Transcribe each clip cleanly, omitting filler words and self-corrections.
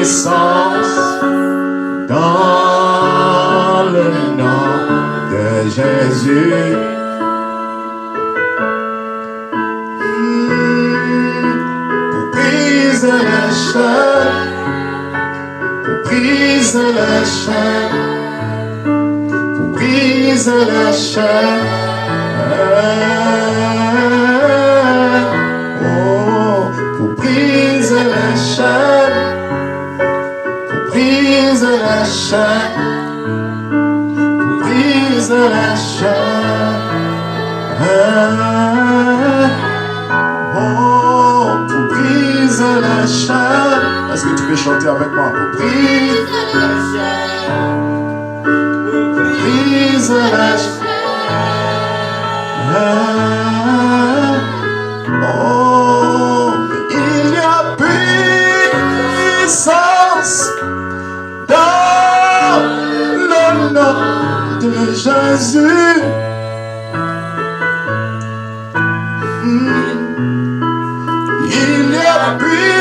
puissance dans le nom de Jésus. Pour briser les chaînes, pour briser les chaînes, pour briser les chaînes. Pour briser les chaînes, pour briser les chaînes, pour briser les chaînes. Pour briser les chaînes. Est-ce que tu peux chanter avec moi? Pour briser les chaînes, pour briser les chaînes. Il y a puissance dans le nom de Jésus. Il y a puissance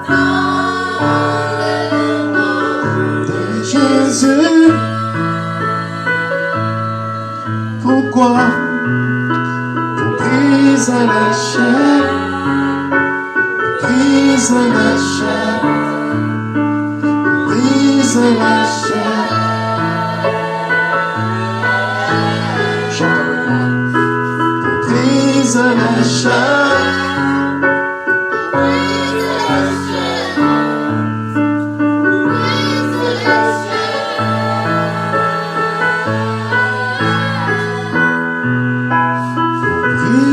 dans le nom de Jésus. Pourquoi? Pour briser les chaînes, briser les chaînes, briser les chaînes. Chante avec moi. Pour briser les chaînes,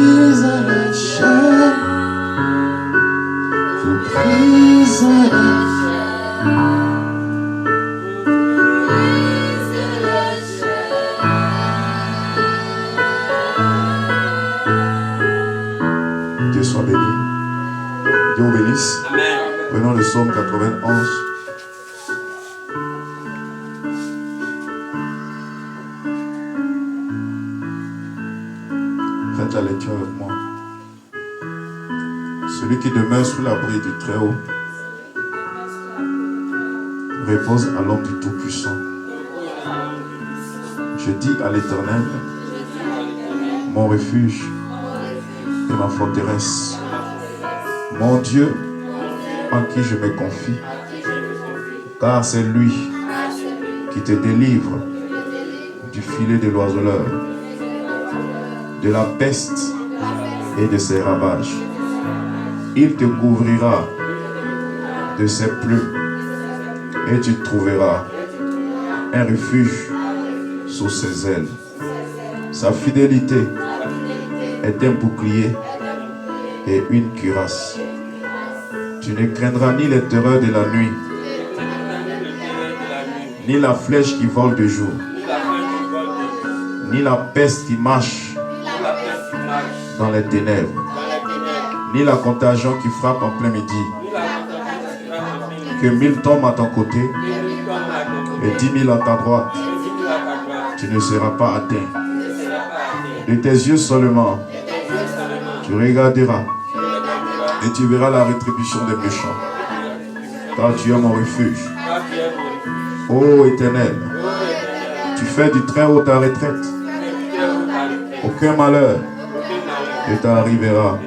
briser les chaînes, briser les Dieu soit béni. Dieu vous bénisse. Amen. Prenons le psaume 91. Faites la lecture avec moi. Celui qui demeure sous l'abri du Très-Haut repose à l'ombre du Tout-Puissant. Je dis à l'Éternel, mon refuge et ma forteresse, mon Dieu en qui je me confie, car c'est lui qui te délivre du filet de l'oiseleur, de la peste et de ses ravages. Il te couvrira de ses plumes et tu trouveras un refuge sous ses ailes. Sa fidélité est un bouclier et une cuirasse. Tu ne craindras ni les terreurs de la nuit, ni la flèche qui vole de jour, ni la peste qui marche dans les ténèbres, ni la contagion qui frappe en plein midi. Que 1000 tombent à ton côté et 10 000 à ta droite, tu ne seras pas atteint. De tes yeux seulement, tu regarderas et tu verras la rétribution des méchants, car tu es mon refuge. Ô Éternel, tu fais du Très-Haut ta retraite. Aucun malheur ne t'arrivera,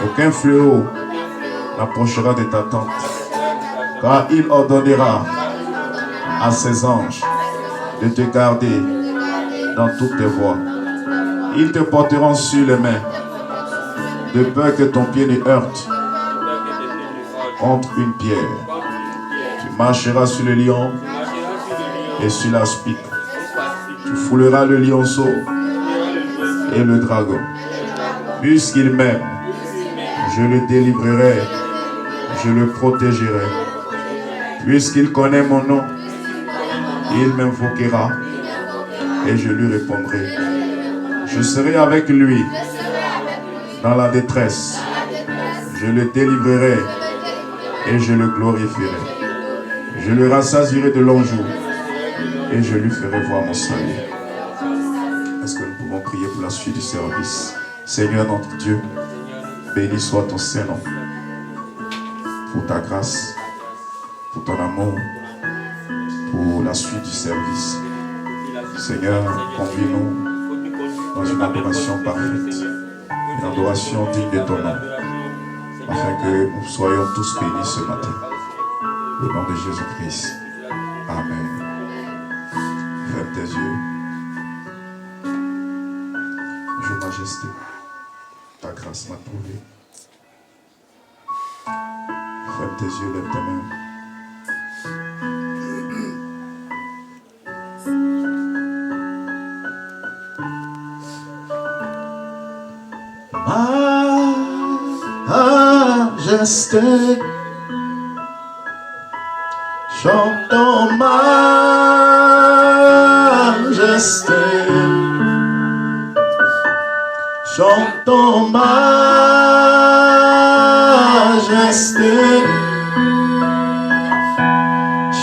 aucun fléau n'approchera de ta tente, car il ordonnera à ses anges de te garder dans toutes tes voies. Ils te porteront sur les mains, de peur que ton pied ne heurte contre une pierre. Tu marcheras sur le lion et sur l'aspic. Tu fouleras le lionceau et le dragon. Puisqu'il m'aime, je le délivrerai, je le protégerai. Puisqu'il connaît mon nom, il m'invoquera et je lui répondrai. Je serai avec lui dans la détresse. Je le délivrerai et je le glorifierai. Je le rassasierai de longs jours et je lui ferai voir mon salut. Est-ce que nous pouvons prier pour la suite du service? Seigneur notre Dieu, béni soit ton Saint-Nom. pour ta grâce, pour ton amour, pour la suite du service. Seigneur, conduis-nous dans une adoration parfaite, une adoration digne de ton nom, afin que nous soyons tous bénis ce matin. Au nom de Jésus-Christ. Amen. Ferme tes yeux. Bonjour Majesté, ta grâce m'a trouvé. Ferme tes yeux, lève ta main. Majesté, chantons majesté, chantons majesté,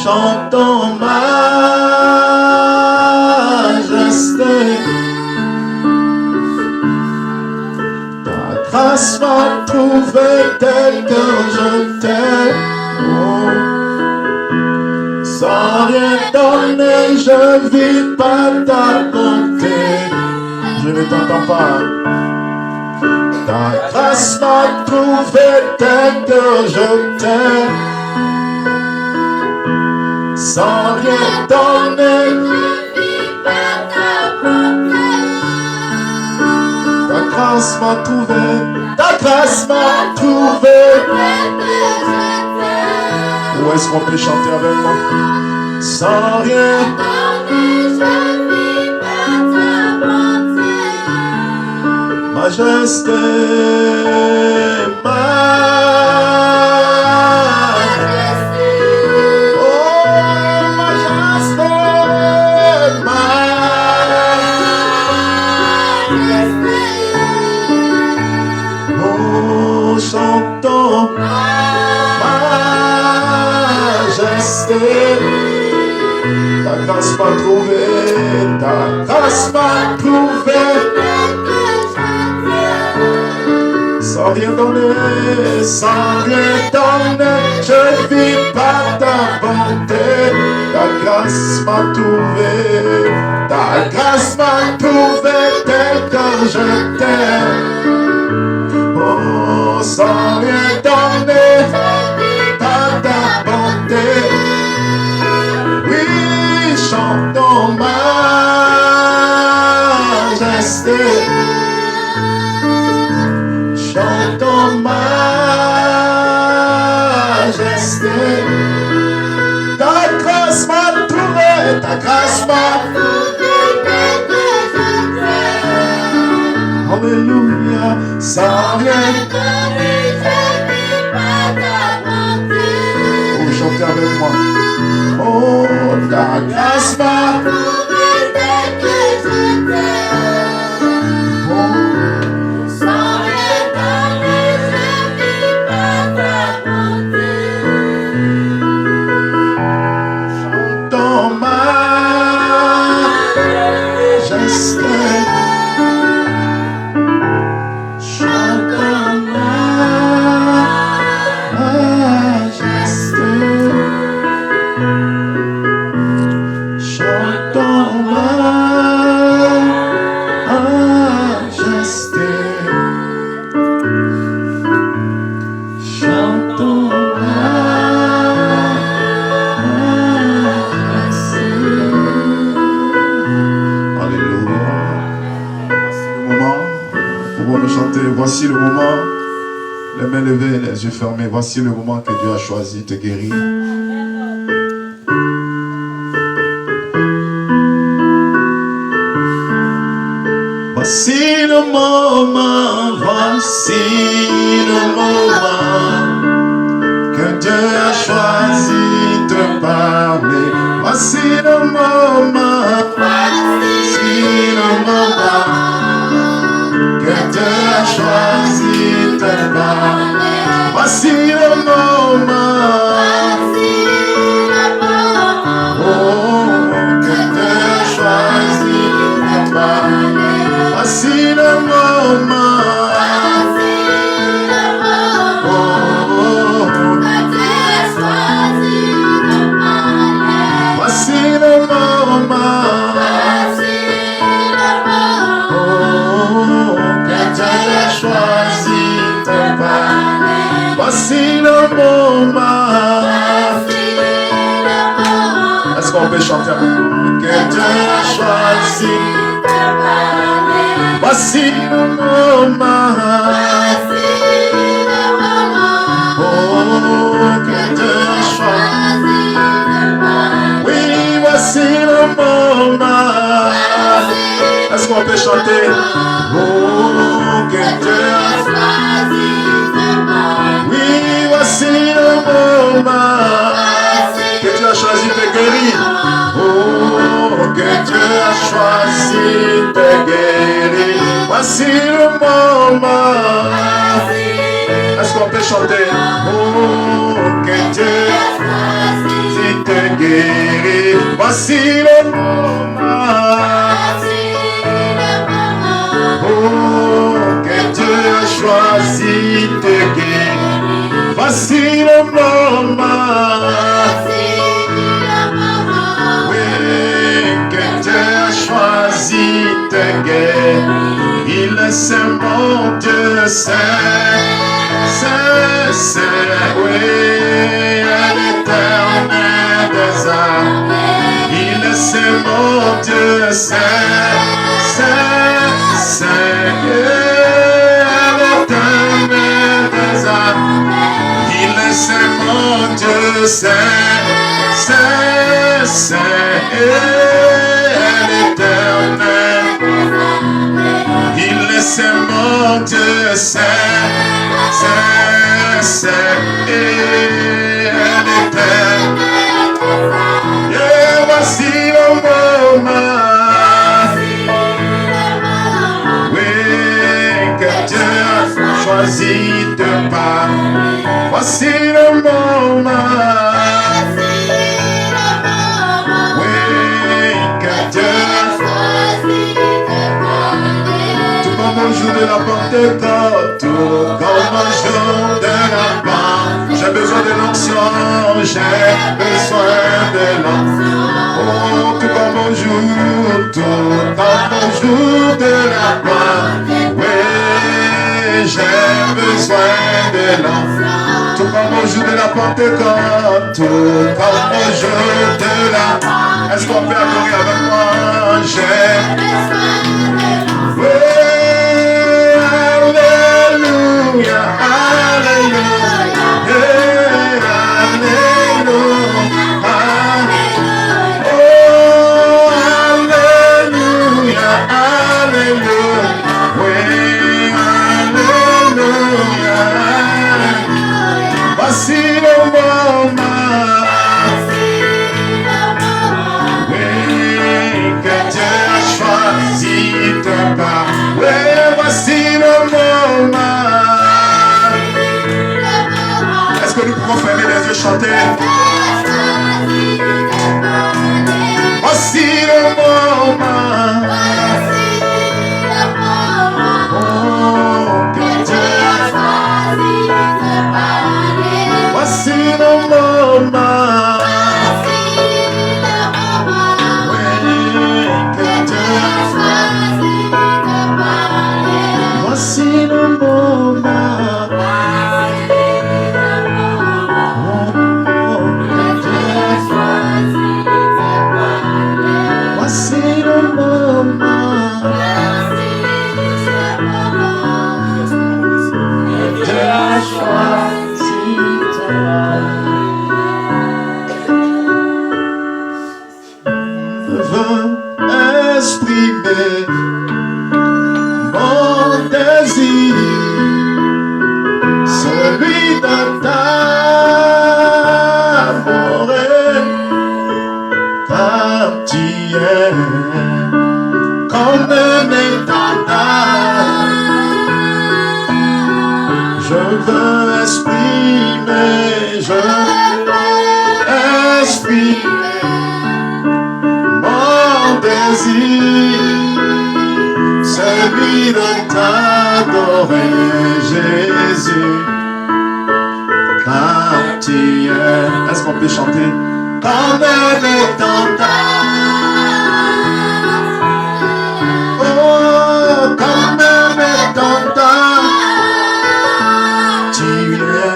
chantons majesté. Ta grâce m'a trouvé tel que je t'aime. Sans rien donner, je vis pas ta bonté. Je ne t'entends pas. Ta grâce m'a trouvé tel que je t'aime. Sans rien donner, je vis pas ta bonté. Ta grâce m'a trouvé, ta grâce m'a trouvé. Où est-ce qu'on peut chanter avec moi? Sans rien donner, je vis pas ta bonté. Majesté, majesté. Oh, majesté, majesté. Oh, chantons majesté. Ta grâce m'a trouvé, ta grâce m'a trouvé. Sans rien donner, sans rien donner, je vis pas ta bonté. Ta grâce m'a trouvé, ta grâce m'a trouvé tel que je t'aime. Oh, sans rien donner, pas ta bonté. Oui, chantons majesté. Chantons majesté. Ta grâce m'a trouvé, ta grâce m'a trouvé. Alléluia, sans rien donner, je vis pas ta bonté. Oh, chantez avec moi. Oh, ta grâce m'a trouvé tel que je t'aime. Oh, sans rien donner, je vis pas ta bonté. Chantons majesté. Chantons majesté. Chantons majesté. Chantons majesté. Alléluia. Voici le moment. Pouvons-nous chanter? Voici le moment. Les mains levées, les yeux fermés. Voici le moment que Dieu a choisi de te guérir. Voici le moment, voici le moment que Dieu a choisi de parler. Voici le moment, voici le moment que Dieu a choisi de parler. Voici le moment, oh, que Dieu a choisi de parler. Voici le moment, oh, que Voici le moment. Est-ce qu'on peut chanter que Dieu a choisi? Voici le moment. Oh, que Dieu a choisi. Oui, voici le moment. Est-ce qu'on peut chanter? Oh, que Dieu a choisi. Oui, voici le moment. Que Dieu a choisi de guérir. Oh, que Dieu a choisi de guérir. Voici le moment. Est-ce qu'on peut chanter? Oh, que Dieu a choisi de guérir. Voici le moment. Oh, que Dieu a choisi de guérir. Voici le moment. Oui, que Dieu a choisi de guérir. Il est mon Dieu, c'est, oui, l'éternel des âmes. Il est mon Dieu, c'est, l'éternel des âmes. Il est mon Dieu, c'est, l'éternel. Il est mon Dieu, c'est, l'éternel. Et voici le moment. Choisi de part. Voici le moment. Oui, que Dieu tout comme au jour de la Pentecôte, tout comme au jour de la Pentecôte. J'ai besoin de l'onction, j'ai besoin de l'onction. Oh, tout comme au jour de la Pentecôte. Oui, j'ai besoin de l'enfant. Tout comme au jour de la Pentecôte, tout comme au jour de la... Est-ce qu'on peut adorer avec moi? J'ai besoin de l'enfant. Oui, alléluia, alléluia, alléluia. Oh, alléluia, alléluia. Oui. Voici le moment. Oui, que Dieu a choisi de part. Oui, voici le moment. Est-ce que nous pouvons fermer les yeux, chanter? Voici le moment. Oh, que Dieu a choisi de parler. Voici le moment. Oui, que Dieu a choisi de parler. Voici le moment. Que Dieu a choisi de parler. Voici le moment. Dieu a choisi de veux exprimer mon désir, celui de t'adorer, car tu es comme un étendard. Je veux exprimer, mon désir, celui de t'adorer, Jésus, car tu es. Est-ce qu'on peut chanter? Comme un étendard. Oh, comme un étendard. Tu es.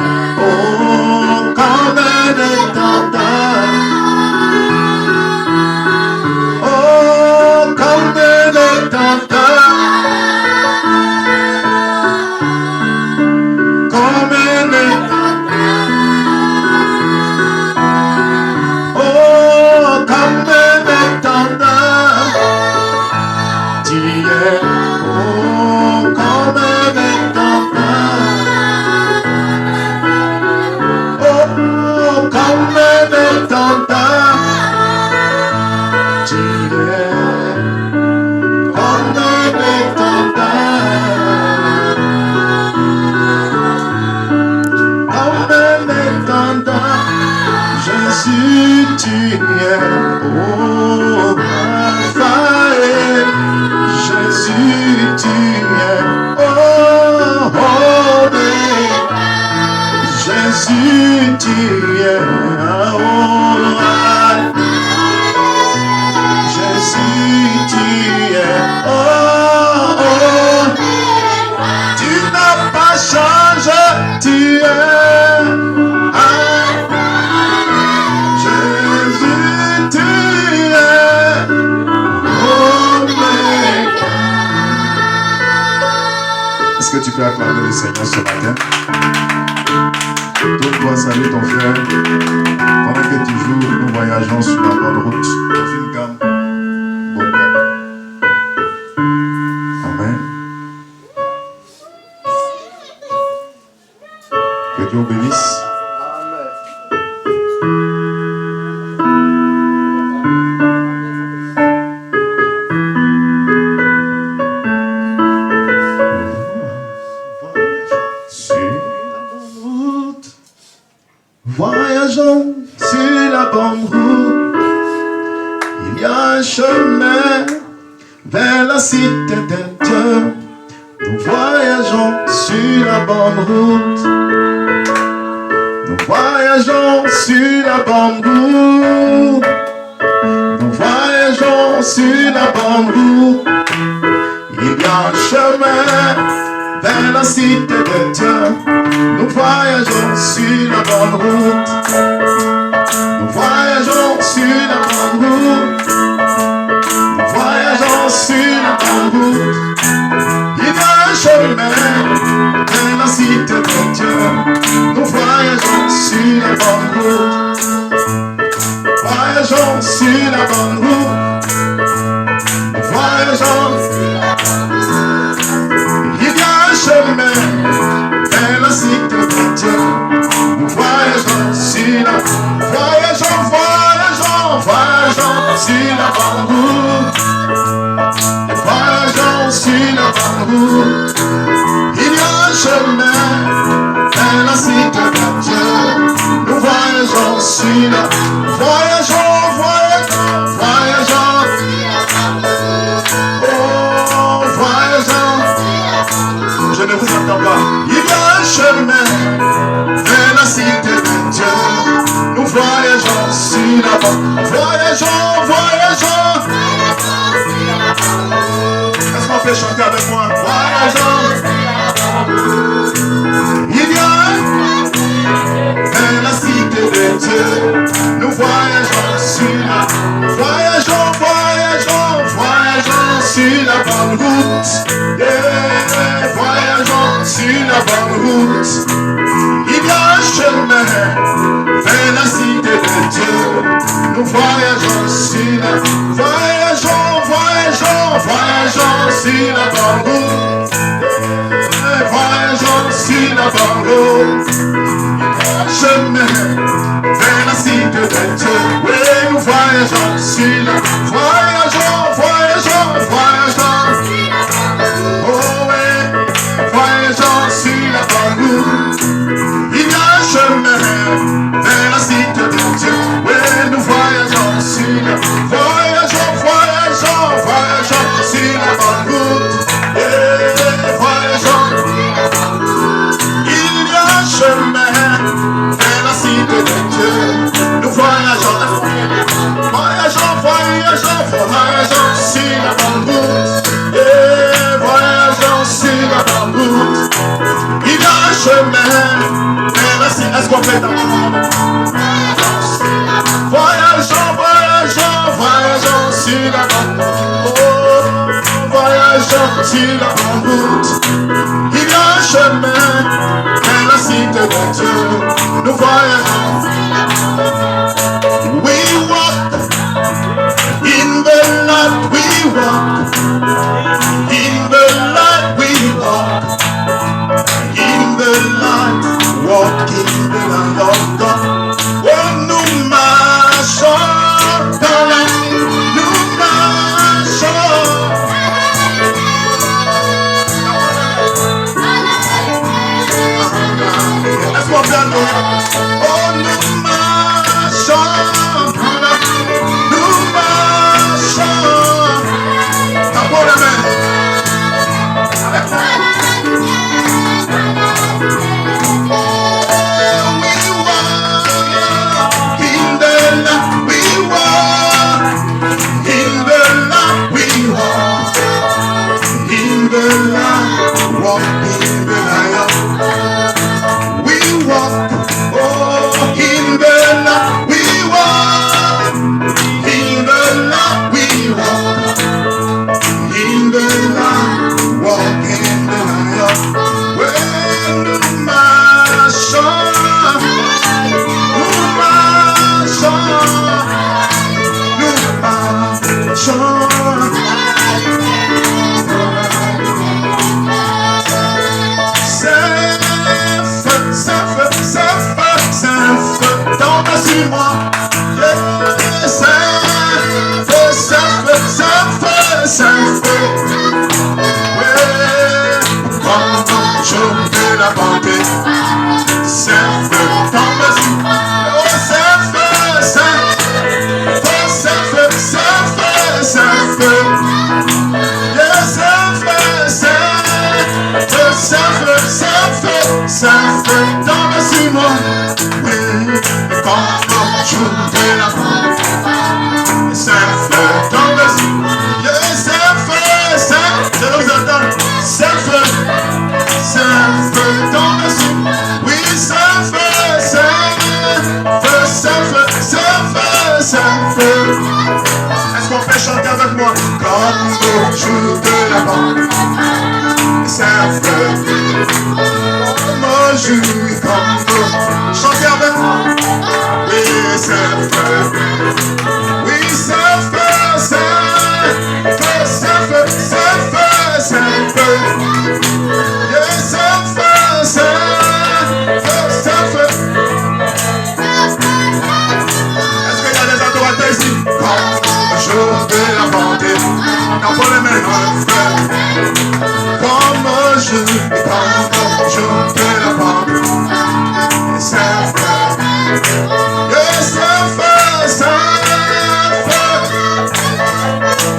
Jésus, tu es un roi. Jésus, tu es oh. Tu n'as pas changé, tu es un. Jésus, tu es Omega. Est-ce que tu peux acclamer le Seigneur ce matin? Tourne-toi, salut ton frère. Pendant que toujours nous voyageons sur la bonne route, dans une gamme, bonne gamme. Amen. Que Dieu vous bénisse. Voyageons sur la bonne route. Il y a un chemin vers la cité de Dieu. Nous voyageons sur la bonne route. Nous voyageons sur la bonne route. Nous voyageons sur la bonne route. Il y a un chemin vers la cité de Dieu. Nous voyageons sur la bonne route. Nous voyageons sur la bonne route. Nous voyageons sur la bonne route. Il y a un chemin vers la cité de Dieu. Nous voyageons sur la bonne route. Voyageons sur la bonne route. Nous voyageons sur la bonne route. Il y a un chemin vers la cité de Dieu. Nous voyageons sur la voyageons sur la bonne route. Nous voyageons sur la bonne route. Il y a un chemin vers la cité de Dieu. Nous voyageons sur la voyageons. Oh, voyageons. Je ne vous entends pas. Il y a un chemin vers la cité de Dieu. Nous voyageons sur la bonne. Voyageons. Est-ce qu'on peut chanter avec moi? Voyageons. Il y a vers la cité de Dieu. Nous voyageons sur la. Voyageons sur la bonne route. Yeah. Voyageons sur la bonne route. Il y a un chemin vers la cité de Dieu. Nous voyageons sur la. Voyageons sur la bonne route. Yeah. Voyageons sur la bonne route. Il y a un chemin vers la cité de Dieu. Oui, nous voyageons sur la. Voyageons. Oh oui, voyageons sur la bonne route. Il y a un chemin vers la cité de Dieu. Oui, nous voyageons sur la. Voyageons sur la bonne route. Yeah, voyageons. Il y a un chemin vers la cité de Dieu. Nous voyageons sur la bonne route. Yeah, voyageons sur la bonne route. Il y a un chemin vers la cité. Est-ce qu'on fait dans voyageons sur la bonne route. Oh, voyageons sur la bonne route. Il y a un chemin vers la cité de Dieu. Nous voyageons. We walk in the light, we walk in the light, we walk in the light, walk in the light of God. Oh, nous marchons dans la nuit, nous marchons. Laisse-moi faire le. Oh, nous marchons. We tombe sur moi. Saint-Feu. Comme jour de la bonté. Saint-Feu, tombe sur moi. Oh, Saint-Feu, Saint-Feu, Saint-Feu, Saint-Feu, Saint-Feu. Saint-Feu, Saint-Feu, Saint-Feu, Saint-Feu, Saint-Feu, tombe sur moi. Oui, comme jour de la bonté. Saint-Feu, tombe sur moi. Saint-Feu, Saint-Feu, je vous entends. Saint-Feu, Saint-Feu, tombe sur moi. Oui, Saint-Feu, Saint-Feu, Saint-Feu, Saint-Feu, Saint-Feu. Est-ce qu'on peut chanter avec moi? Comme au jour de la mort. Saint-Feu, comme au jour, comme au... Chantez avec moi. Oui, Saint-Feu. Oui, Saint-Feu, Saint-Feu, Saint-Feu, Saint-Feu, Saint-Feu. Yes, Saint-Feu, Saint-Feu, Saint-Feu. Est-ce qu'il y a des adorateurs ici? Comme au jour de la bonté. Quand on les met dans le feu. Comme au jour de la bonté. Saint-Feu. Yes, Saint-Feu, Saint-Feu.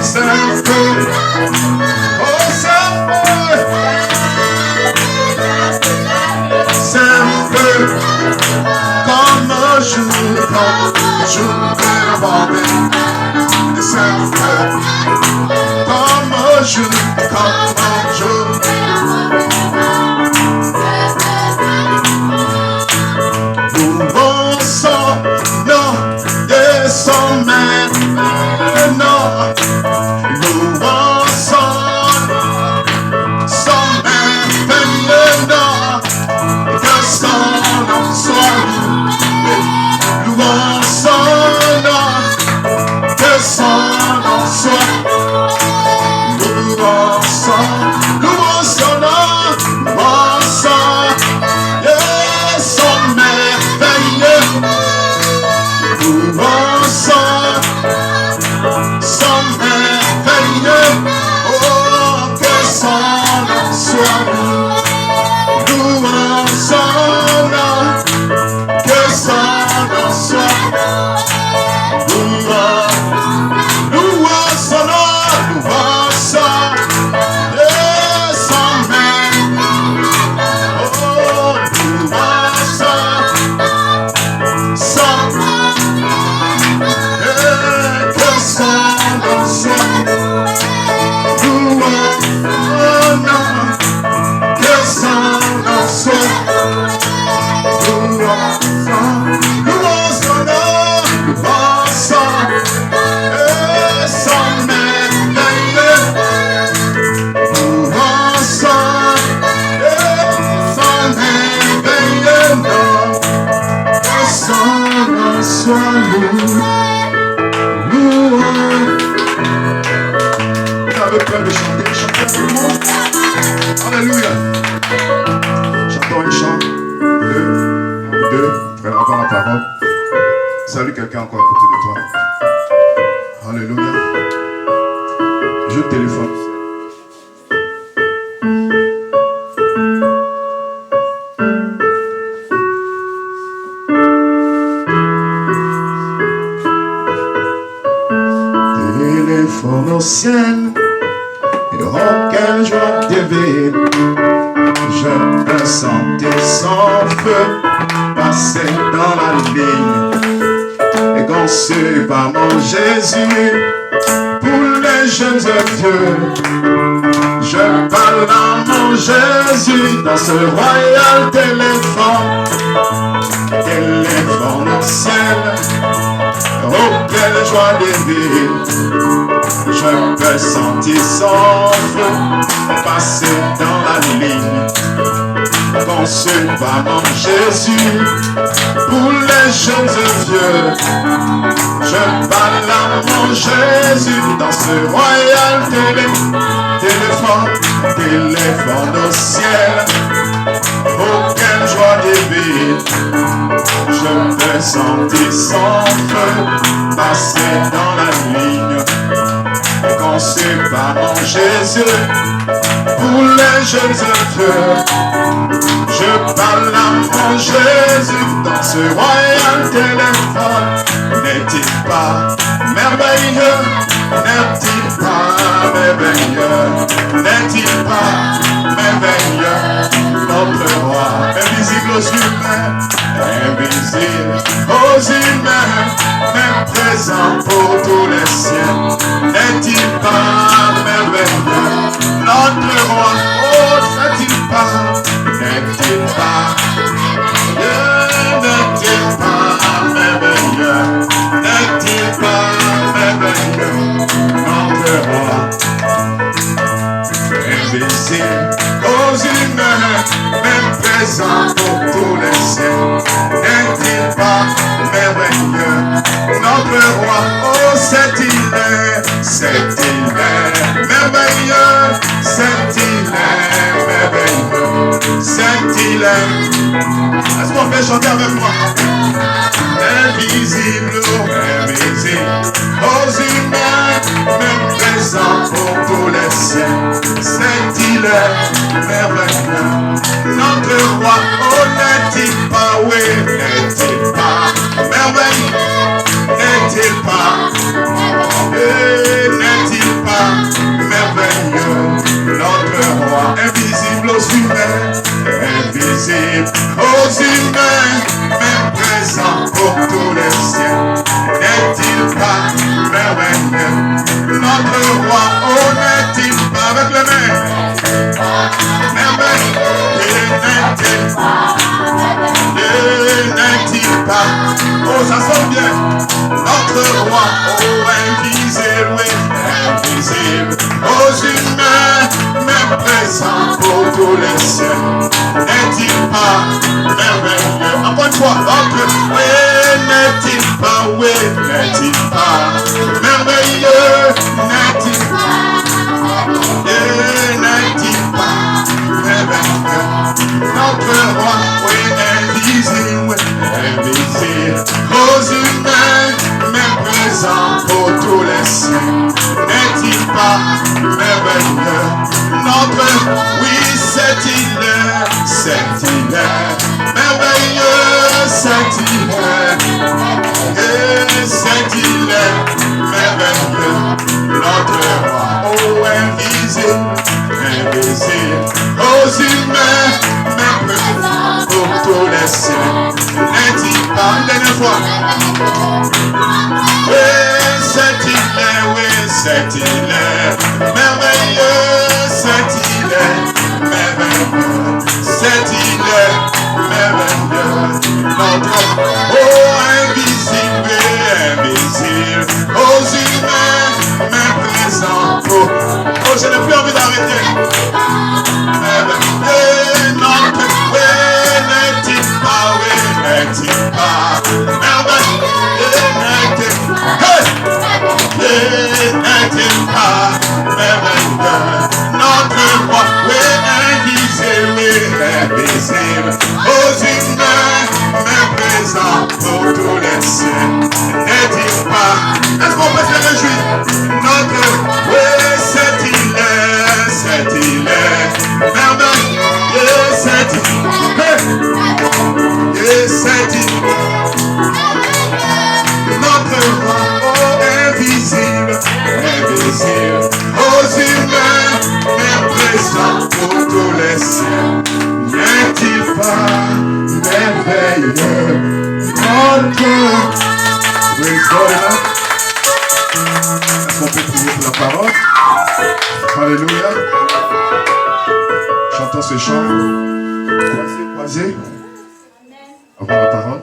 Saint-Feu. Oh, Saint-Feu. Saint-Feu. Comme au jour de la bonté. Saint-Feu. Comme au jour. Louons son nom et son maintenant. Louons son maintenant. Que son nom soit loué. Louons son nom. Que son nom soit louons son nom, louons son, yes, son merveilleux. Louons son merveilleux. Oh, que son nom soit loué. Louons son nom, que son nom soit loué. Louons son nom, louons son. Alléluia. Chantons un chant. Deux. Frère, encore la parole. Salut quelqu'un encore à côté de toi. Alléluia. Je téléphone. Téléphone au ciel. Oh, quelle joie divine, je peux sentir son feu passer dans la ligne et conçu par mon Jésus pour les jeunes et vieux. Je parle à mon Jésus dans ce royal téléphone, téléphone au ciel. Oh, quelle joie divine, je peux sentir son feu passer dans la ligne, conçu par mon Jésus pour les jeunes et vieux. Je parle à mon Jésus dans ce royal téléphone au ciel. Oh, quelle joie divine, je peux senti son feu passer dans la ligne. Et qu'on sépare mon Jésus pour les jeunes vieux. Je parle à mon Jésus dans ce royal téléphone. N'est-il pas merveilleux? N'est-il pas merveilleux? N'est-il pas merveilleux? Notre roi, invisible aux humains, invisible aux humains, même présent pour tous les siens. N'est-il pas merveilleux? Notre roi, oh, n'est-il pas? N'est-il pas? N'est-il pas merveilleux? N'est-il pas merveilleux? Notre roi, invisible aux humains, même présent pour tous les siècles. N'est-il pas merveilleux? Notre roi, oh, c'est-il merveilleux? C'est-il merveilleux? C'est-il? Est-ce qu'on peut chanter avec moi? Invisible, invisible aux humains, même présent pour tous les siècles. C'est-il merveilleux? Notre roi, oh, n'est-il pas, oui, n'est-il pas merveilleux? N'est-il pas? N'est-il pas merveilleux? Notre roi, invisible aux humains, invisible aux humains, même présent pour tous les siècles. N'est-il pas merveilleux? Notre roi, oh, n'est-il pas avec les mains? Merveilleux, n'est-il pas? N'est-il pas? Oh, ça sonne bien. Notre roi, oh, invisible, oui, invisible aux humains, même présent pour tous les siècles. N'est-il pas merveilleux? Encore une fois, notre, oui, n'est-il pas, oui, n'est-il pas merveilleux? N'est-il pas? N'est-il pas merveilleux? Notre roi, oui, invisible, invisible aux humains, même présent pour tous les siècles. N'est-il pas merveilleux? Notre, oui, c'est-il merveilleux? C'est-il merveilleux? Notre roi, oh, invisible, invisible aux humains, même présent pour tous les siècles. N'est-il pas, une dernière fois? Oui, c'est-il merveilleux? C'est-il merveilleux? C'est-il merveilleux? Notre, oh, invisible, invisible aux humains, même présent pour, oh, je n'ai plus envie d'arrêter. Notre, oui, n'est-il pas, oui, n'est-il pas merveilleux? N'est-il pas merveilleux? Notre roi, oui, invisible aux humains, même présent pour tous les siècles. N'est-il pas? Est-ce qu'on peut se réjouir? Notre, oui, c'est-il merveilleux? C'est-il? Notre roi, oh, invisible aux humains, mais présent pour tous les siècles. N'est-il pas merveilleux? Notre praise God. Est-ce qu'on peut prier pour la parole? Alléluia. Chantons ce chant. Croisé. Avant la parole.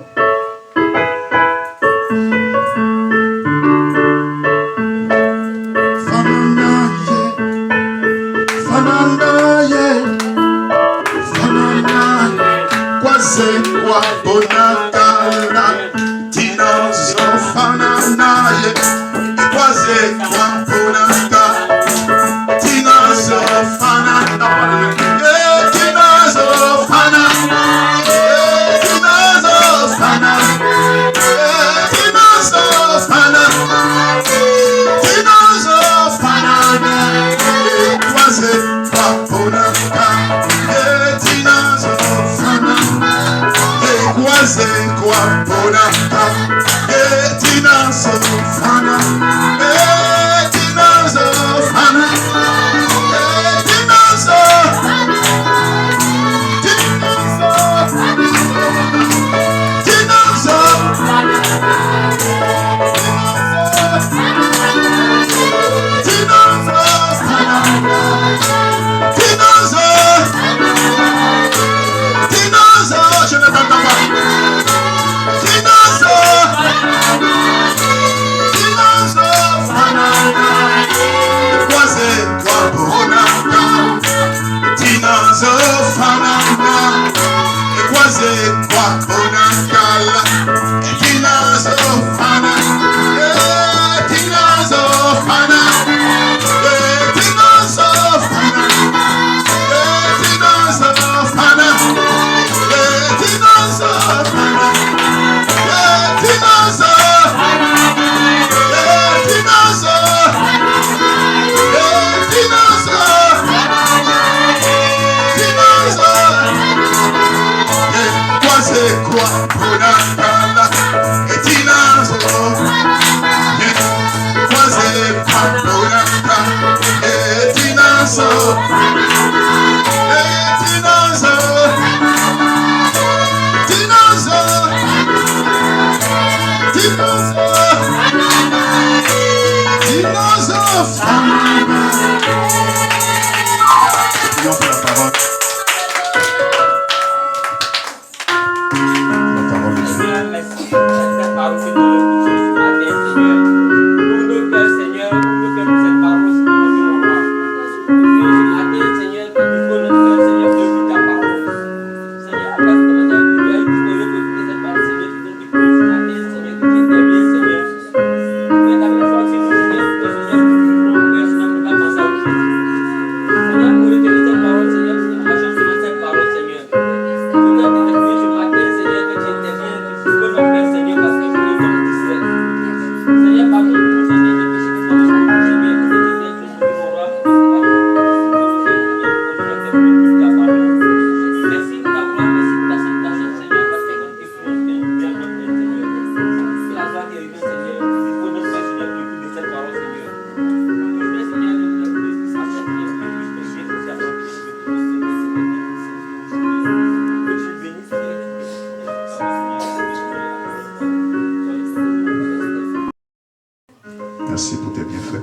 Merci pour tes bienfaits.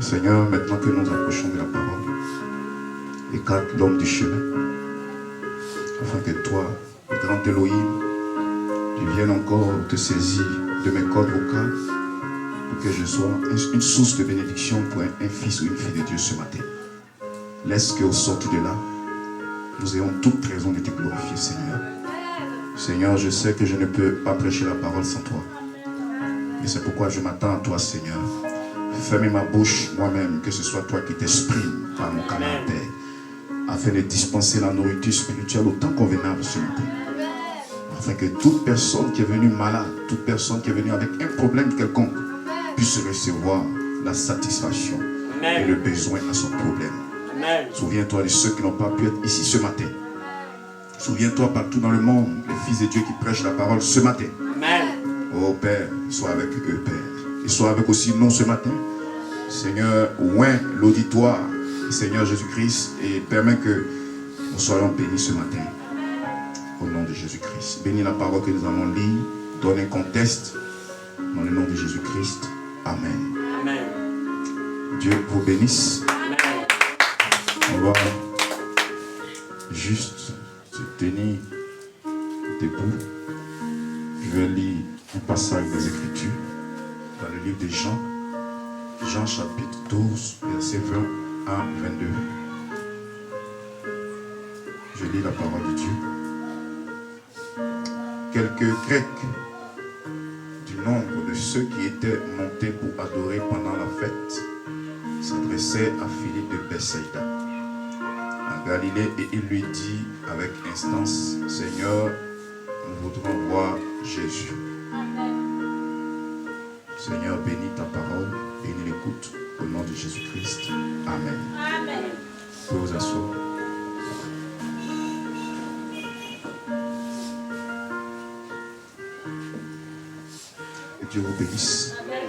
Seigneur, maintenant que nous approchons de la parole, écarte l'homme du chemin, afin que toi, le grand Elohim, tu viennes encore te saisir de mes cordes vocales pour que je sois une source de bénédiction pour un fils ou une fille de Dieu ce matin. Laisse qu'au sortir de là, nous ayons toute raison de te glorifier, Seigneur. Seigneur, je sais que je ne peux pas prêcher la parole sans toi. Et c'est pourquoi je m'attends à toi, Seigneur. Ferme ma bouche moi-même, que ce soit toi qui t'exprimes par mon caractère, afin de dispenser la nourriture spirituelle au temps convenable ce matin. Afin que toute personne qui est venue malade, toute personne qui est venue avec un problème quelconque, puisse recevoir la satisfaction et le besoin à son problème. Souviens-toi de ceux qui n'ont pas pu être ici ce matin. Souviens-toi partout dans le monde, les fils de Dieu qui prêchent la parole ce matin. Oh Père, sois avec eux, Père. Et sois avec aussi nous ce matin. Seigneur, oint l'auditoire, Seigneur Jésus-Christ, et permets que nous soyons bénis ce matin. Au nom de Jésus-Christ. Bénis la parole que nous allons lire. Donne un contexte. Dans le nom de Jésus-Christ. Amen. Amen. Dieu vous bénisse. Amen. On va juste se tenir debout. Je vais lire un passage des Écritures dans le livre de Jean. Jean chapitre 12, verset 20 à 22. Je lis la parole de Dieu. Quelques Grecs du nombre de ceux qui étaient montés pour adorer pendant la fête s'adressaient à Philippe de Bethsaïda, en Galilée, et il lui dit avec instance: Seigneur, nous voudrons voir Jésus. Seigneur, bénis ta parole, bénis l'écoute, au nom de Jésus-Christ. Amen. Amen. Vous pouvez vous asseoir. Dieu vous bénisse. Amen.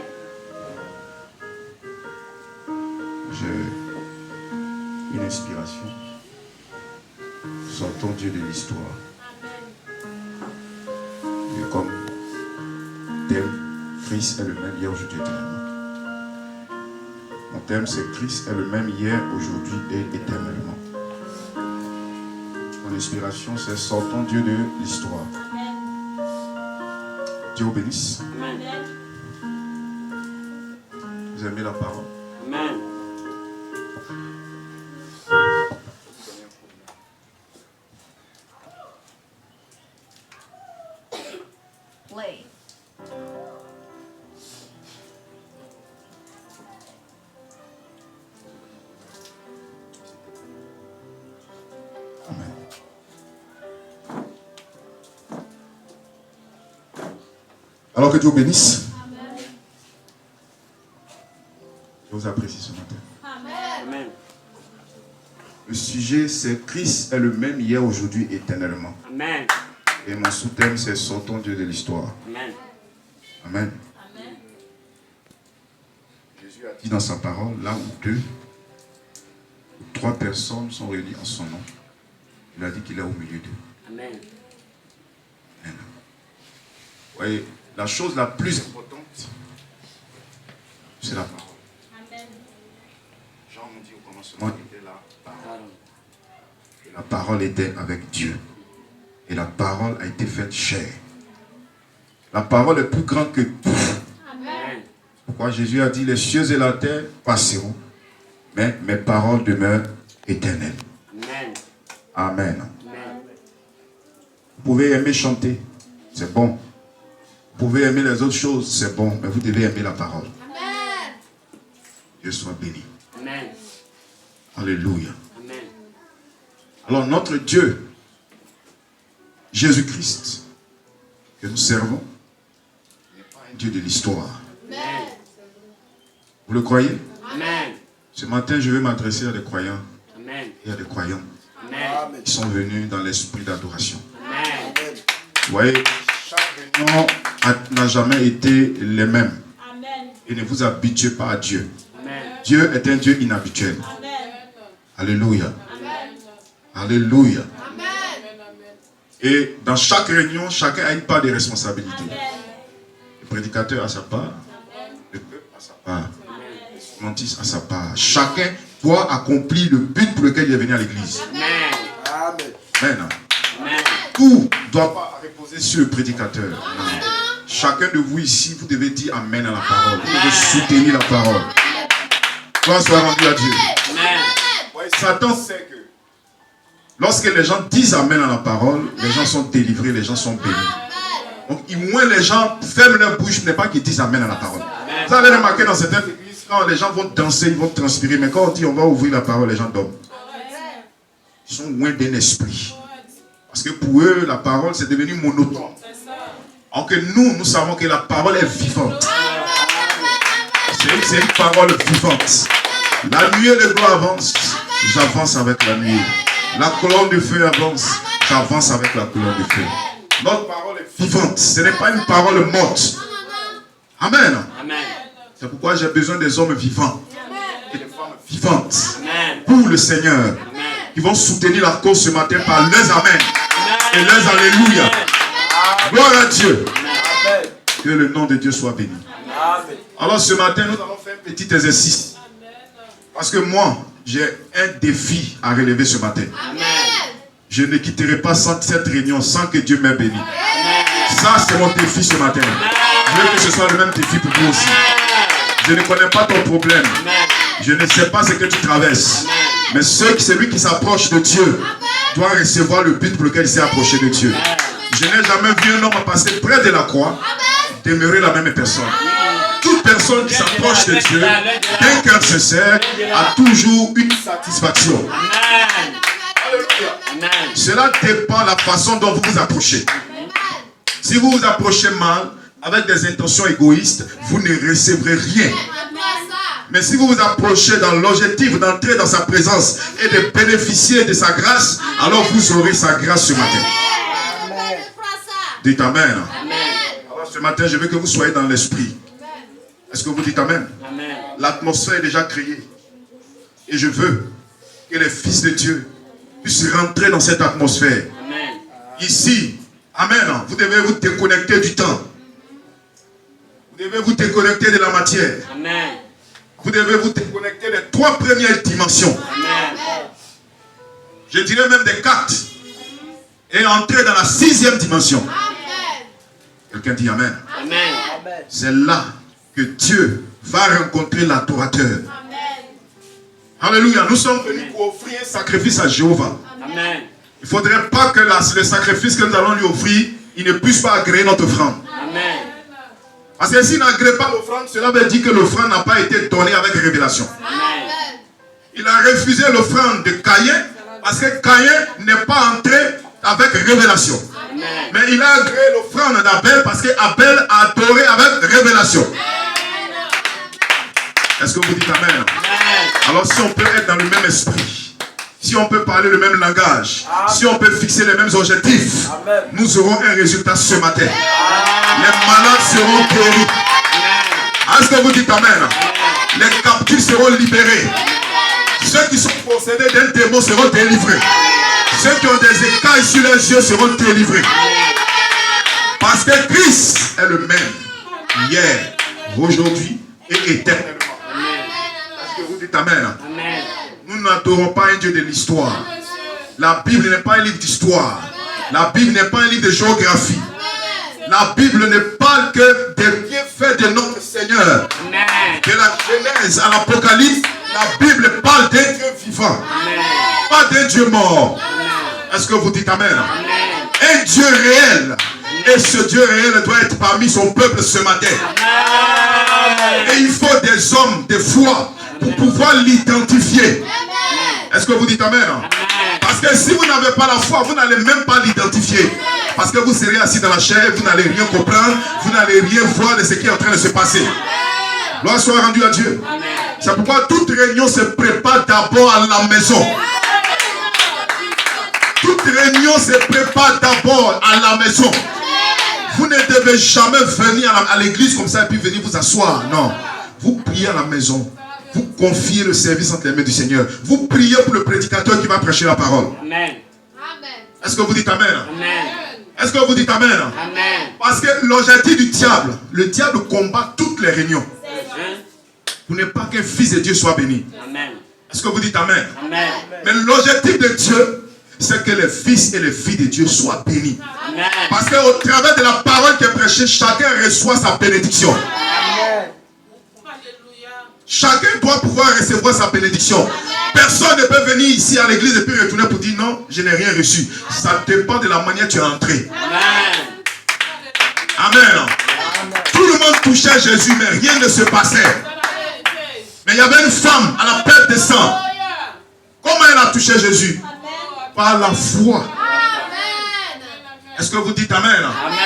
J'ai une inspiration. Sentons Dieu de l'histoire. Et comme thème, Christ est le même hier, aujourd'hui, éternellement. Mon thème, c'est Christ est le même hier, aujourd'hui et éternellement. Mon inspiration, c'est sentons Dieu de l'histoire. Dieu vous bénisse. Amen. Vous aimez la parole? Amen. Play. Amen. Alors que Dieu vous bénisse. Amen. Je vous apprécie ce matin. Amen. Le sujet, c'est Christ est le même hier, aujourd'hui, éternellement. Amen. Et mon sous-thème, c'est sortons Dieu de l'histoire. Amen. Amen. Amen. Jésus a dit dans sa parole, là où 2 ou 3 personnes sont réunies en son nom, il a dit qu'il est au milieu d'eux. Amen. Amen. Vous voyez, la chose la plus importante, c'est la parole. Amen. Jean nous dit au commencement, il était là. Parole. Et la parole était avec Dieu. Et la parole a été faite chair. La parole est plus grande que tout. Amen. Pourquoi Jésus a dit, les cieux et la terre passeront, mais mes paroles demeurent éternelles. Amen. Amen. Amen. Vous pouvez aimer chanter, c'est bon. Vous pouvez aimer les autres choses, c'est bon, mais vous devez aimer la parole. Amen. Dieu soit béni. Amen. Alléluia. Amen. Alors notre Dieu, Jésus-Christ, que nous servons, n'est pas un Dieu de l'histoire. Amen. Vous le croyez? Amen. Ce matin, je vais m'adresser à des croyants Amen. et à des croyants Amen. qui sont venus dans l'esprit d'adoration. Amen. Vous voyez, chaque réunion n'a jamais été les mêmes. Amen. Et ne vous habituez pas à Dieu. Amen. Dieu est un Dieu inhabituel. Amen. Alléluia. Amen. Alléluia. Amen. Et dans chaque réunion, chacun a une part de responsabilité. Amen. Le prédicateur a sa part, le peuple a sa part, Amen. le scientiste a sa part. Chacun doit accomplir le but pour lequel il est venu à l'église. Amen. Amen. Amen. Tout ne doit pas reposer sur le prédicateur. Non. Chacun de vous ici, vous devez dire Amen à la parole. Vous devez soutenir la parole. Gloire soit rendue à Dieu. Amen. Ouais, Satan sait que lorsque les gens disent Amen à la parole, les gens sont délivrés, les gens sont bénis. Donc, au moins les gens ferment leur bouche, n'est pas qu'ils disent Amen à la parole. Vous avez remarqué dans certaines églises, quand les gens vont danser, ils vont transpirer, mais quand on dit on va ouvrir la parole, les gens dorment. Ils sont loin d'un esprit. Parce que pour eux, la parole, c'est devenu monotone. Alors que nous savons que la parole est vivante. C'est une parole vivante. La nuée de gloire avance, j'avance avec la nuée. La colonne de feu avance, j'avance avec la colonne de feu. Notre parole est vivante, ce n'est pas une parole morte. Amen. Amen. C'est pourquoi j'ai besoin des hommes vivants et des femmes vivantes Amen. pour le Seigneur, Amen. qui vont soutenir la cause ce matin par leurs Amen et leurs Alléluia. Gloire à Dieu. Que le nom de Dieu soit béni. Alors ce matin, nous allons faire un petit exercice. Parce que moi, j'ai un défi à relever ce matin. Amen. Je ne quitterai pas cette réunion sans que Dieu m'ait béni. Ça, c'est mon défi ce matin. Je veux que ce soit le même défi pour vous aussi. Je ne connais pas ton problème. Je ne sais pas ce que tu traverses. Mais celui qui s'approche de Dieu doit recevoir le but pour lequel il s'est approché de Dieu. Je n'ai jamais vu un homme passer près de la croix demeurer la même personne. Toute personne qui s'approche de Dieu, d'un cœur sincère, a toujours une satisfaction. Amen. Amen. Cela dépend de la façon dont vous vous approchez. Si vous vous approchez mal, avec des intentions égoïstes, vous ne recevrez rien. Mais si vous vous approchez dans l'objectif d'entrer dans sa présence et de bénéficier de sa grâce, alors vous aurez sa grâce ce matin. Dites Amen. Amen. Alors Ce matin, je veux que vous soyez dans l'esprit. Est-ce que vous dites Amen? Amen. L'atmosphère est déjà créée. Et je veux que les fils de Dieu puissent rentrer dans cette atmosphère. Amen. Ici, Amen, vous devez vous déconnecter du temps. Vous devez vous déconnecter de la matière. Amen. Vous devez vous déconnecter des 3 premières dimensions. Amen. Je dirais même des 4. Et entrer dans la 6e dimension. Quelqu'un dit Amen. Amen. C'est là que Dieu va rencontrer l'adorateur. Alléluia. Nous sommes venus pour offrir un sacrifice à Jéhovah. Amen. Il ne faudrait pas que le sacrifice que nous allons lui offrir, il ne puisse pas agréer notre offrande. Amen. Parce que s'il n'agrée pas l'offrande, cela veut dire que l'offrande n'a pas été donnée avec révélation. Amen. Il a refusé l'offrande de Caïn parce que Caïn n'est pas entré avec révélation. Amen. Mais il a agréé l'offrande d'Abel parce qu'Abel a adoré avec révélation. Est-ce que vous dites Amen? Amen. Alors si on peut être dans le même esprit, si on peut parler le même langage, si on peut fixer les mêmes objectifs, nous aurons un résultat ce matin. Les malades seront guéris. Est-ce que vous dites Amen? Les captifs seront libérés. Ceux qui sont possédés d'un démon seront délivrés. Ceux qui ont des écailles sur leurs yeux seront délivrés. Parce que Christ est le même hier, aujourd'hui et éternellement. Est-ce que vous dites Amen? Amen. Nous n'adorons pas un Dieu de l'histoire. La Bible n'est pas un livre d'histoire. La Bible n'est pas un livre de géographie. La Bible ne parle que des bienfaits de notre Seigneur. Amen. De la Genèse à l'Apocalypse, la Bible parle d'un Dieu vivant, pas d'un Dieu mort. Est-ce que vous dites Amen? Amen. Un Dieu réel. Et ce Dieu réel doit être parmi son peuple ce matin. Et il faut des hommes de foi pour pouvoir l'identifier. Est-ce que vous dites Amen? Parce que si vous n'avez pas la foi, vous n'allez même pas l'identifier. Parce que vous serez assis dans la chair, vous n'allez rien comprendre, vous n'allez rien voir de ce qui est en train de se passer. Gloire soit rendue à Dieu. C'est pourquoi toute réunion se prépare d'abord à la maison. Toute réunion se prépare d'abord à la maison. Vous ne devez jamais venir à l'église comme ça et puis venir vous asseoir. Non. Vous priez à la maison. Vous confiez le service entre les mains du Seigneur. Vous priez pour le prédicateur qui va prêcher la parole. Amen. Est-ce que vous dites Amen? Amen. Est-ce que vous dites Amen? Amen. Parce que l'objectif du diable, le diable combat toutes les réunions. Pour ne pas qu'un fils de Dieu soit béni. Amen. Est-ce que vous dites Amen? Amen. Mais l'objectif de Dieu, c'est que les fils et les filles de Dieu soient bénis. Amen. Parce qu'au travers de la parole qui est prêchée, chacun reçoit sa bénédiction. Amen. Chacun doit pouvoir recevoir sa bénédiction. Personne ne peut venir ici à l'église et puis retourner pour dire non, je n'ai rien reçu. Ça dépend de la manière dont tu es entré. Amen. Tout le monde touchait Jésus, mais rien ne se passait. Mais il y avait une femme à la perte de sang. Comment elle a touché Jésus? Par la foi. Est-ce que vous dites Amen? Amen.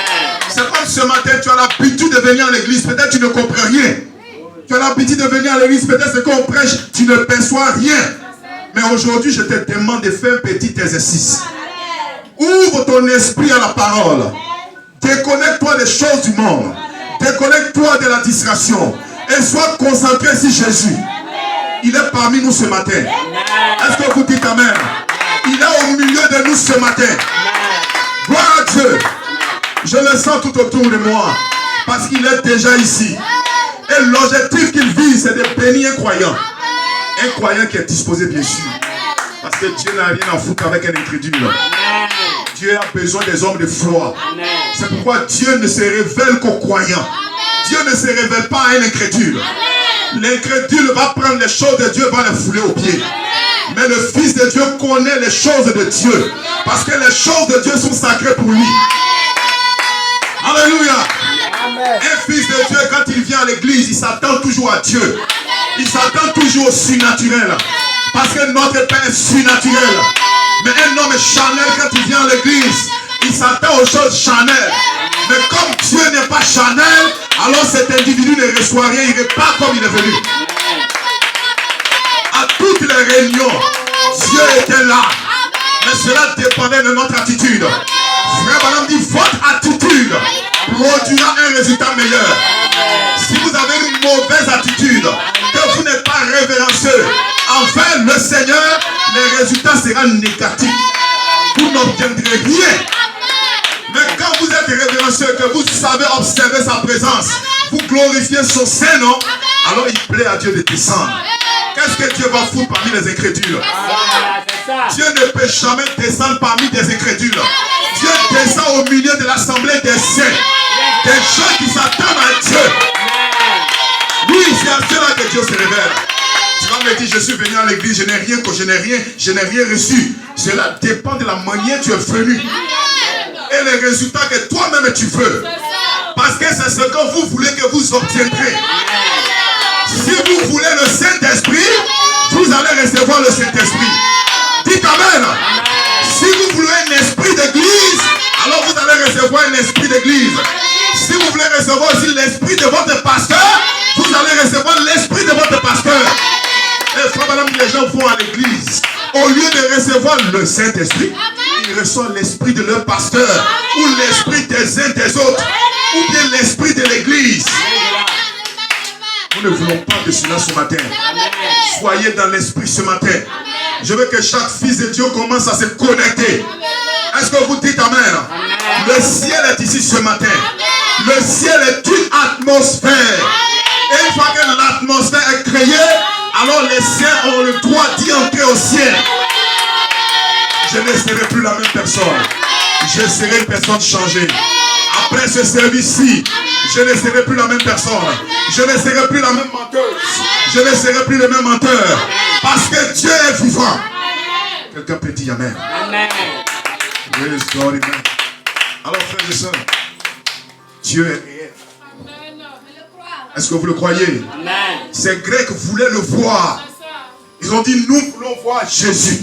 C'est comme ce matin, tu as l'habitude de venir à l'église. Peut-être tu ne comprends rien. Tu as l'habitude de venir à l'église. Peut-être ce qu'on prêche, tu ne perçois rien. Mais aujourd'hui, je te demande de faire un petit exercice. Ouvre ton esprit à la parole. Déconnecte-toi des choses du monde. Déconnecte-toi de la distraction. Et sois concentré sur Jésus. Il est parmi nous ce matin. Est-ce que vous dites Amen? Il est au milieu de nous ce matin. Gloire à Dieu. Je le sens tout autour de moi. Parce qu'il est déjà ici. Et l'objectif qu'il vise, c'est de bénir un croyant. Un croyant qui est disposé, bien sûr. Parce que Dieu n'a rien à foutre avec un incrédule. Dieu a besoin des hommes de foi. C'est pourquoi Dieu ne se révèle qu'aux croyants. Dieu ne se révèle pas à un incrédule. L'incrédule va prendre les choses de Dieu, va les fouler aux pieds. Mais le Fils de Dieu connaît les choses de Dieu. Parce que les choses de Dieu sont sacrées pour lui. Alléluia. Un fils de Dieu, quand il vient à l'église, il s'attend toujours à Dieu. Il s'attend toujours au surnaturel. Parce que notre Père est surnaturel. Mais un homme charnel, quand il vient à l'église, il s'attend aux choses charnelles. Mais comme Dieu n'est pas charnel, alors cet individu ne reçoit rien, il repart comme il est venu. À toutes les réunions, Dieu était là. Mais cela dépendait de notre attitude. Frère Branham dit, votre attitude produira un résultat meilleur. Si vous avez une mauvaise attitude, que vous n'êtes pas révérencieux envers le Seigneur, les résultats seront négatifs. Vous n'obtiendrez rien. Mais quand vous êtes révérencieux, que vous savez observer sa présence, vous glorifiez son Saint-Nom, alors il plaît à Dieu de descendre. Qu'est-ce que Dieu va foutre parmi les incrédules? Dieu ne peut jamais descendre parmi des incrédules. Dieu descend au milieu de l'assemblée des saints. Des gens qui s'attendent à Dieu. Oui, c'est à cela que Dieu se révèle. Tu vas me dire, je suis venu à l'église, je n'ai rien reçu. Cela dépend de la manière dont tu es venu. Et les résultats que toi-même tu veux. Parce que c'est ce que vous voulez que vous obtiendrez. Si vous voulez le Saint-Esprit, vous allez recevoir le Saint-Esprit. Dites Amen. Si vous voulez un esprit d'église, alors vous allez recevoir un esprit d'église. Si vous voulez recevoir aussi l'esprit de votre pasteur, vous allez recevoir l'esprit de votre pasteur. Et frère, madame, les gens vont à l'église. Au lieu de recevoir le Saint-Esprit, ils reçoivent l'esprit de leur pasteur, ou l'esprit des uns des autres, ou bien l'esprit de l'église. Nous ne voulons pas de cela ce matin. Soyez dans l'esprit ce matin. Je veux que chaque fils de Dieu commence à se connecter. Est-ce que vous dites Amen? Le ciel est ici ce matin. Le ciel est une atmosphère. Et une fois que l'atmosphère est créée, alors les saints ont le droit d'y entrer au ciel. Je ne serai plus la même personne. Je serai une personne changée. Après ce service-ci, je ne serai plus la même personne. Je ne serai plus la même menteuse. Je ne serai plus le même menteur. Parce que Dieu est vivant. Quelqu'un peut dire Amen. Amen. Alors frères et sœurs, Dieu est réel. Est-ce que vous le croyez? Amen. Ces Grecs voulaient le voir. Ils ont dit, nous voulons voir Jésus.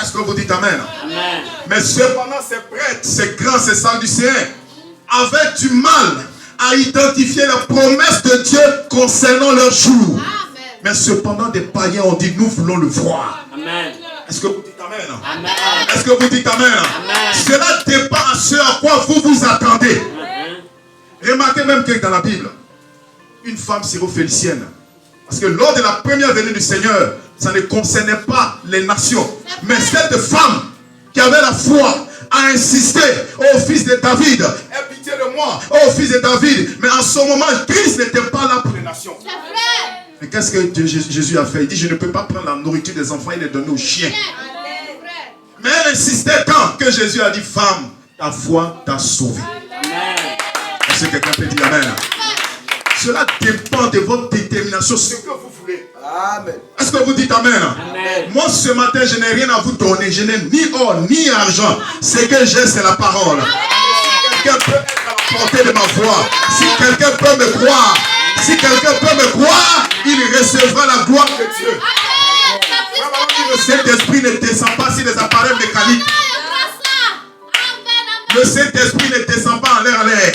Est-ce que vous dites Amen? Amen. Mais cependant, ces prêtres, ces grands, ces sadducéens avaient du mal à identifier la promesse de Dieu concernant leur jour. Amen. Mais cependant, des païens ont dit, nous voulons le voir. Amen. Est-ce que vous dites Amen? Amen. Est-ce que vous dites Amen? Amen. Cela dépend à ce à quoi vous vous attendez. Remarquez même que dans la Bible, une femme syrophénicienne, parce que lors de la première venue du Seigneur, ça ne concernait pas les nations. Mais cette femme qui avait la foi a insisté au fils de David. Aie pitié de moi, au fils de David. Mais en ce moment, Christ n'était pas là pour les nations. Mais qu'est-ce que Jésus a fait? Il dit, je ne peux pas prendre la nourriture des enfants et les donner aux chiens. Mais elle insistait tant que Jésus a dit, femme, ta foi t'a sauvé. Est-ce que quelqu'un peut dire Amen? Cela dépend de votre détermination, ce que vous voulez. Amen. Est-ce que vous dites Amen? Amen. Moi ce matin, je n'ai rien à vous donner. Je n'ai ni or ni argent. Ce que j'ai, c'est la parole. Si quelqu'un peut être à la portée de ma voix, si quelqu'un peut me croire, si quelqu'un peut me croire, il recevra la gloire de Dieu. Le Saint-Esprit ne descend pas sur les appareils mécaniques. Le Saint-Esprit ne descend pas en l'air.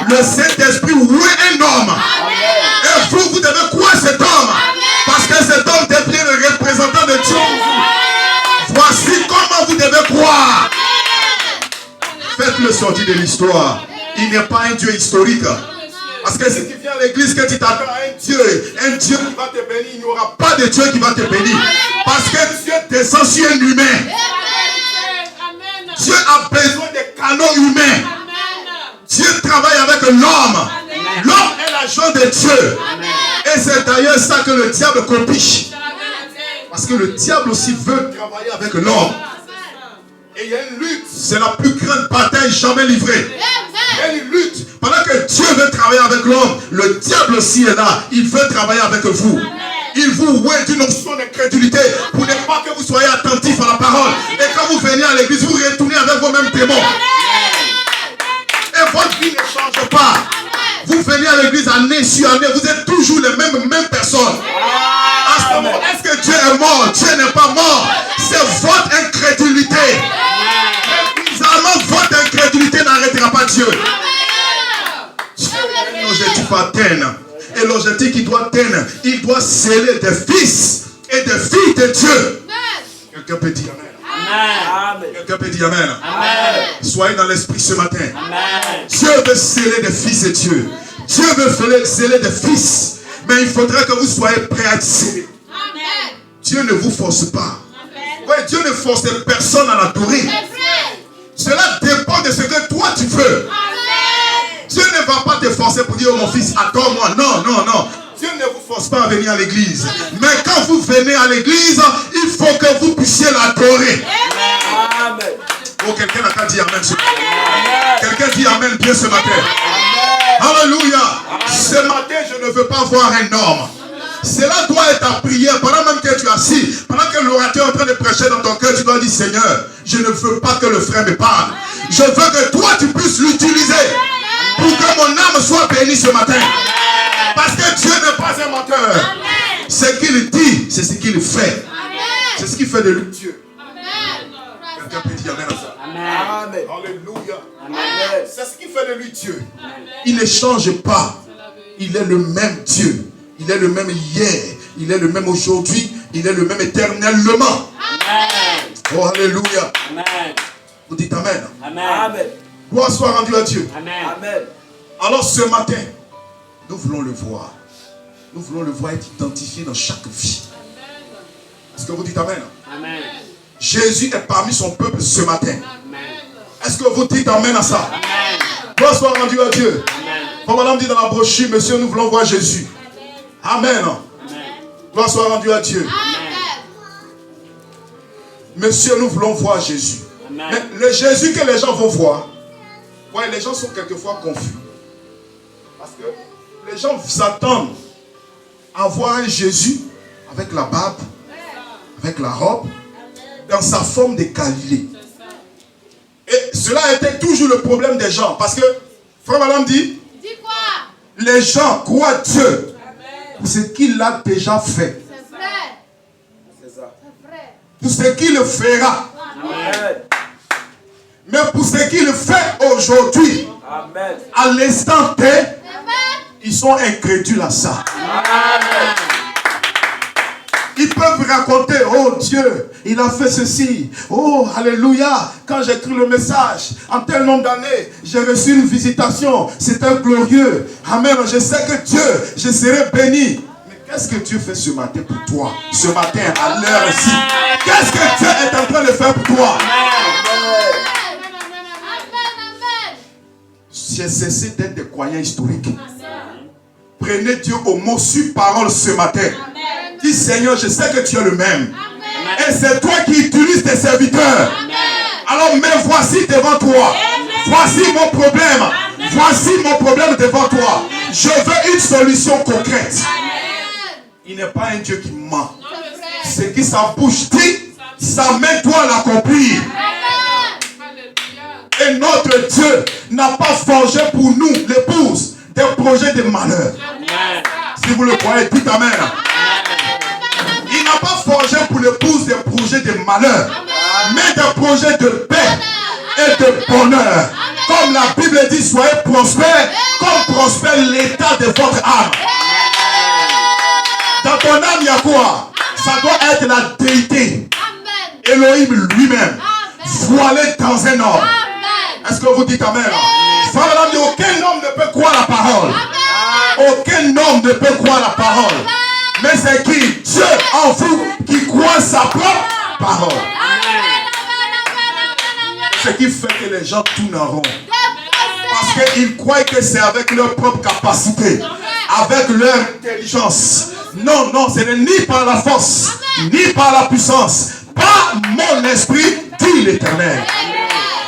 Le Saint-Esprit, où est un homme? Et vous devez croire cet homme. Parce que cet homme devient le représentant de Dieu. Voici comment vous devez croire. Faites-le sortir de l'histoire. Il n'est pas un Dieu historique. Parce que si tu viens à l'église, que tu t'attends à un Dieu qui va te bénir, il n'y aura pas de Dieu qui va te bénir. Parce que Dieu descend sur un humain. Dieu a besoin de canaux humains. Dieu travaille avec l'homme. L'homme est l'agent de Dieu. Et c'est d'ailleurs ça que le diable copie. Parce que le diable aussi veut travailler avec l'homme. Et il y a une lutte. C'est la plus grande bataille jamais livrée. Il y a une lutte. Pendant que Dieu veut travailler avec l'homme, le diable aussi est là. Il veut travailler avec vous. Il vous ouait d'une option d'incrédulité pour ne pas que vous soyez attentifs à la parole. Et quand vous venez à l'église, vous retournez avec vos mêmes démons. Et votre vie ne change pas. Vous venez à l'église année sur année, vous êtes toujours les mêmes personnes. À ce moment, est-ce que Dieu est mort? Dieu n'est pas mort. C'est votre incrédulité. Mais bizarrement, votre incrédulité n'arrêtera pas Dieu. Dieu a un objectif à atteindre. Et l'objectif qu'il doit atteindre, il doit sceller des fils et des filles de Dieu. Quelqu'un peut dire Amen. Quelqu'un peut dire Amen. Amen. Soyez dans l'esprit ce matin. Amen. Dieu veut sceller des fils de Dieu. Dieu veut sceller des fils. Mais il faudrait que vous soyez prêts à sceller. Dieu ne vous force pas. Ouais, Dieu ne force personne à l'adorer. Cela dépend de ce que toi tu veux. Dieu ne va pas te forcer pour dire oh, mon fils, adore-moi. Non, non, non. Dieu ne vous force pas à venir à l'église. Mais quand vous venez à l'église, il faut que vous puissiez l'adorer. Amen. Oh, quelqu'un n'a qu'à dire Amen ce matin. Quelqu'un dit Amen bien ce matin. Alléluia. Ce matin, je ne veux pas voir un homme. Cela doit être ta prière. Pendant même que tu es assis, pendant que l'orateur est en train de prêcher dans ton cœur, tu dois dire Seigneur, je ne veux pas que le frère me parle. Je veux que toi tu puisses l'utiliser pour que mon âme soit bénie ce matin. Parce que Dieu n'est pas un menteur. Ce qu'il dit, c'est ce qu'il fait. C'est ce qui fait de lui Dieu. Quelqu'un peut dire Amen à ça. Amen. Alléluia. Amen. C'est ce qui fait de lui Dieu. Il ne change pas. Il est le même Dieu. Il est le même hier. Il est le même aujourd'hui. Il est le même éternellement. Amen. Oh, alléluia. Amen. Vous dites Amen. Amen. Gloire soit rendue à Dieu. Amen. Amen. Alors ce matin, nous voulons le voir. Nous voulons le voir être identifié dans chaque vie. Est-ce que vous dites Amen? Amen. Jésus est parmi son peuple ce matin. Amen. Est-ce que vous dites Amen à ça? Amen. Gloire soit rendue à Dieu. Amen. Comme madame dit dans la brochure, monsieur, nous voulons voir Jésus. Amen. Amen. Gloire soit rendue à Dieu. Monsieur, nous voulons voir Jésus. Amen. Mais le Jésus que les gens vont voir, ouais, les gens sont quelquefois confus. Parce que les gens s'attendent à voir un Jésus avec la barbe, avec la robe, dans sa forme de Galilée. Et cela a été toujours le problème des gens. Parce que, frère madame dit, Dis quoi? les gens croient Dieu pour ce qu'il a déjà fait. C'est vrai. C'est ça. C'est vrai. Pour ce qu'il fera. Amen. Mais pour ce qu'il fait aujourd'hui, Amen. à l'instant T, Amen. ils sont incrédules à ça. Amen. Ils peuvent raconter, oh Dieu, il a fait ceci. Oh, alléluia. Quand j'ai écrit le message, en tel nombre d'années, j'ai reçu une visitation. C'était glorieux. Amen. Je sais que Dieu, je serai béni. Mais qu'est-ce que Dieu fait ce matin pour toi? Ce matin, à l'heure-ci. Qu'est-ce que Dieu est en train de faire pour toi? J'ai cessé d'être des croyants historiques. Prenez Dieu au mot sur parole ce matin. Dis Seigneur, je sais que tu es le même. Et c'est toi qui utilises tes serviteurs. Alors me voici devant toi. Voici mon problème. Voici mon problème devant toi. Je veux une solution concrète. Il n'est pas un Dieu qui ment. Ce qui sa bouche dit, sa main doit l'accomplir. Et notre Dieu n'a pas forgé pour nous, l'épouse, des projets de malheur. Si vous le croyez, dites Amen. Il n'a pas forgé pour l'épouse des projets de malheur, mais des projets de paix et de bonheur. Comme la Bible dit, soyez prospères, comme prospère l'état de votre âme. Dans ton âme, il y a quoi? Ça doit être la déité. Elohim lui-même, voilé dans un homme. Est-ce que vous dites Amen? Frère, aucun homme ne peut croire la parole. Aucun homme ne peut croire la parole. Mais c'est qui? Dieu en vous qui croit sa propre parole. Ce qui fait que les gens tournent en rond. Parce qu'ils croient que c'est avec leur propre capacité, avec leur intelligence. Non, non, ce n'est ni par la force, ni par la puissance. Par mon esprit, dit l'Éternel.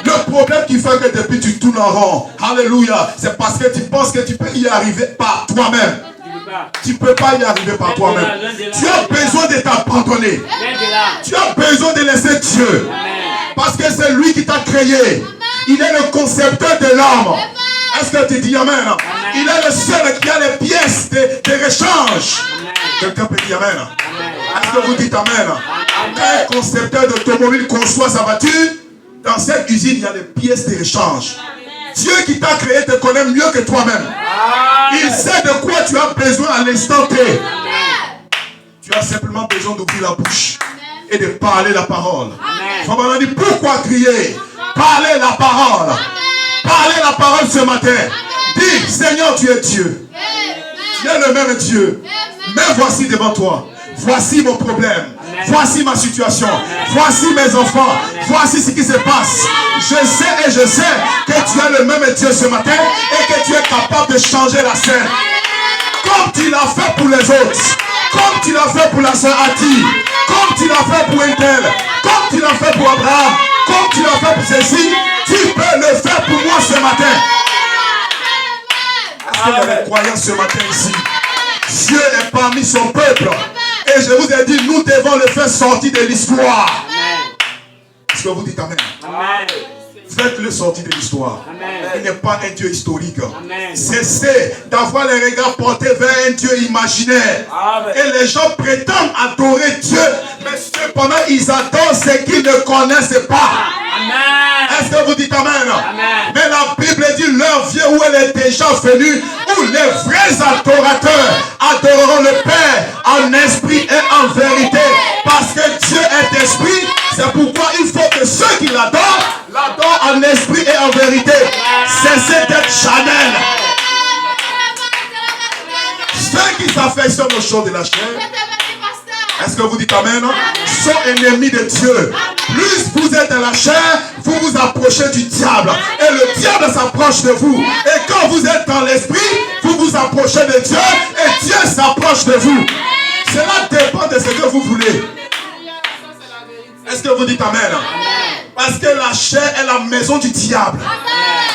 Le problème qui fait que depuis tu tournes en rond, alléluia, c'est parce que tu penses que tu peux y arriver par toi-même. Tu ne peux pas y arriver par toi-même. Tu as besoin de t'abandonner. Tu as besoin de laisser Dieu. Parce que c'est lui qui t'a créé. Il est le concepteur de l'homme. Est-ce que tu dis Amen? Il est le seul qui a les pièces de rechange. Quelqu'un peut dire Amen? Est-ce que vous dites Amen? Un concepteur d'automobile conçoit sa voiture. Dans cette usine, il y a des pièces de rechange. Dieu qui t'a créé te connaît mieux que toi-même. Il sait de quoi tu as besoin à l'instant T. Tu as simplement besoin d'ouvrir la bouche. et de parler la parole. Amen. Frère Branham dit, pourquoi crier? Parlez la parole. Parlez la parole ce matin. Dis, Seigneur, tu es Dieu. Tu es le même Dieu. Mais voici devant toi. Voici mon problème. Voici ma situation. Voici mes enfants. Voici ce qui se passe. Je sais et je sais que tu es le même Dieu ce matin et que tu es capable de changer la scène. Comme tu l'as fait pour les autres. Comme tu l'as fait pour la sœur Ati. Comme tu l'as fait pour Intel. Comme tu l'as fait pour Abraham. Comme tu l'as fait pour ceci. Tu peux le faire pour moi ce matin. Est-ce qu'il y a des croyants ce matin ici? Dieu est parmi son peuple. Et je vous ai dit, nous devons le faire sortir de l'histoire. Est-ce que vous dites Amen? Amen. Faites-le sortir de l'histoire. Il n'est pas un Dieu historique. Amen. Cessez d'avoir les regards portés vers un Dieu imaginaire. Amen. Et les gens prétendent adorer Dieu, mais cependant ils adorent ce qu'ils ne connaissent pas. Amen. Est-ce que vous dites Amen? Amen. Mais la Bible dit, l'heure vient où elle est déjà venue, où les vrais adorateurs adoreront le Père en esprit et en vérité. Parce que Dieu est esprit, c'est pourquoi il faut que ceux qui l'adorent en esprit et en vérité. Cessez d'être charnel. Ceux qui s'affectionnent aux choses de la chair, est-ce que vous dites Amen? Sont ennemis de Dieu. Plus vous êtes dans la chair, vous vous approchez du diable. Et le diable s'approche de vous. Et quand vous êtes dans l'esprit, vous vous approchez de Dieu. Et Dieu s'approche de vous. Cela dépend de ce que vous voulez. Est-ce que vous dites Amen? Parce que la chair est la maison du diable.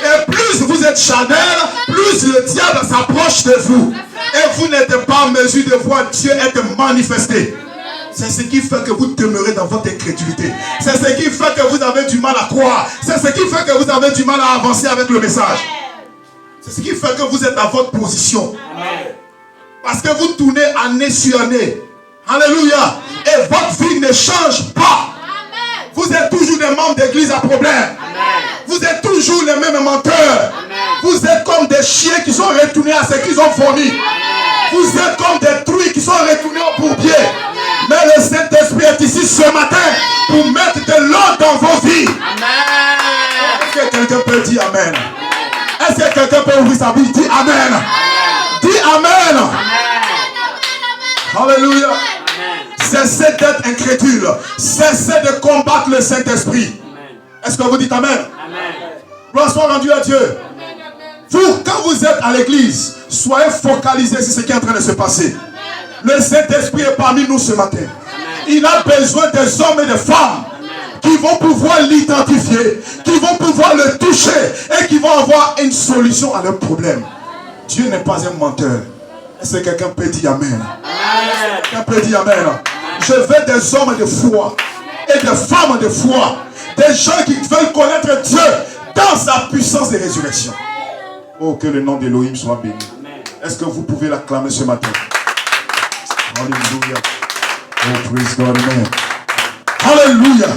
Et plus vous êtes charnel, plus le diable s'approche de vous. Et vous n'êtes pas en mesure de voir Dieu être manifesté. C'est ce qui fait que vous demeurez dans votre incrédulité. C'est ce qui fait que vous avez du mal à croire. C'est ce qui fait que vous avez du mal à avancer avec le message. C'est ce qui fait que vous êtes dans votre position. Parce que vous tournez année sur année. Alléluia. Et votre vie ne change pas. Vous êtes toujours des membres d'église à problème. Vous êtes toujours les mêmes menteurs. Vous êtes comme des chiens qui sont retournés à ce qu'ils ont fourni. Vous êtes comme des truies qui sont retournés au bourbier. Mais le Saint-Esprit est ici ce matin pour mettre de l'ordre dans vos vies. Est-ce que quelqu'un peut dire Amen? Est-ce que quelqu'un peut ouvrir sa bouche? Dis Amen. Dis Amen. Alléluia. Cessez d'être incrédule. Cessez de combattre le Saint-Esprit. Est-ce que vous dites Amen? Gloire soit rendue à Dieu. Vous, quand vous êtes à l'église, soyez focalisés sur ce qui est en train de se passer. Le Saint-Esprit est parmi nous ce matin. Il a besoin des hommes et des femmes qui vont pouvoir l'identifier, qui vont pouvoir le toucher et qui vont avoir une solution à leurs problèmes. Dieu n'est pas un menteur. Est-ce que quelqu'un peut dire Amen? Quelqu'un peut dire Amen? Je veux des hommes de foi et des femmes de foi. Des gens qui veulent connaître Dieu dans sa puissance de résurrection. Oh, que le nom d'Élohim soit béni. Est-ce que vous pouvez l'acclamer ce matin? Alléluia. Oh, praise God, amen. Alléluia.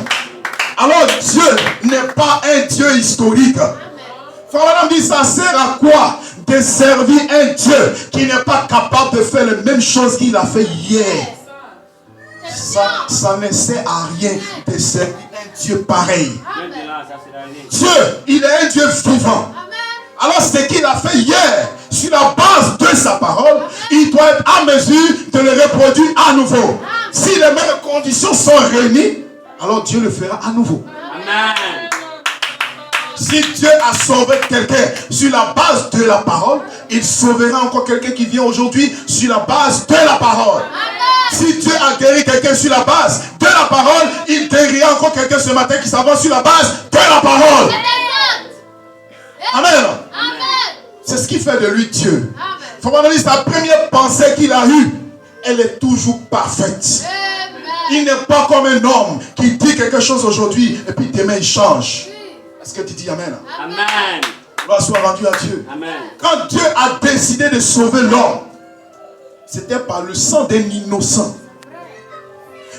Alors, Dieu n'est pas un Dieu historique. Frère Madame dit, ça sert à quoi de servir un Dieu qui n'est pas capable de faire les mêmes choses qu'il a fait hier? Ça ne sert à rien de servir un Dieu pareil. Dieu, il est un Dieu vivant. Alors ce qu'il a fait hier, sur la base de sa parole, il doit être en mesure de le reproduire à nouveau. Si les mêmes conditions sont réunies, alors Dieu le fera à nouveau. Amen. Si Dieu a sauvé quelqu'un sur la base de la parole, il sauvera encore quelqu'un qui vient aujourd'hui sur la base de la parole. Si Dieu a guéri quelqu'un sur la base de la parole, il guérira encore quelqu'un ce matin qui s'avance sur la base de la parole. Amen. C'est ce qui fait de lui Dieu. Sa première pensée qu'il a eue, elle est toujours parfaite. Il n'est pas comme un homme qui dit quelque chose aujourd'hui et puis demain il change. Est-ce que tu dis Amen? Amen. Gloire soit rendue à Dieu. Amen. Quand Dieu a décidé de sauver l'homme, c'était par le sang d'un innocent.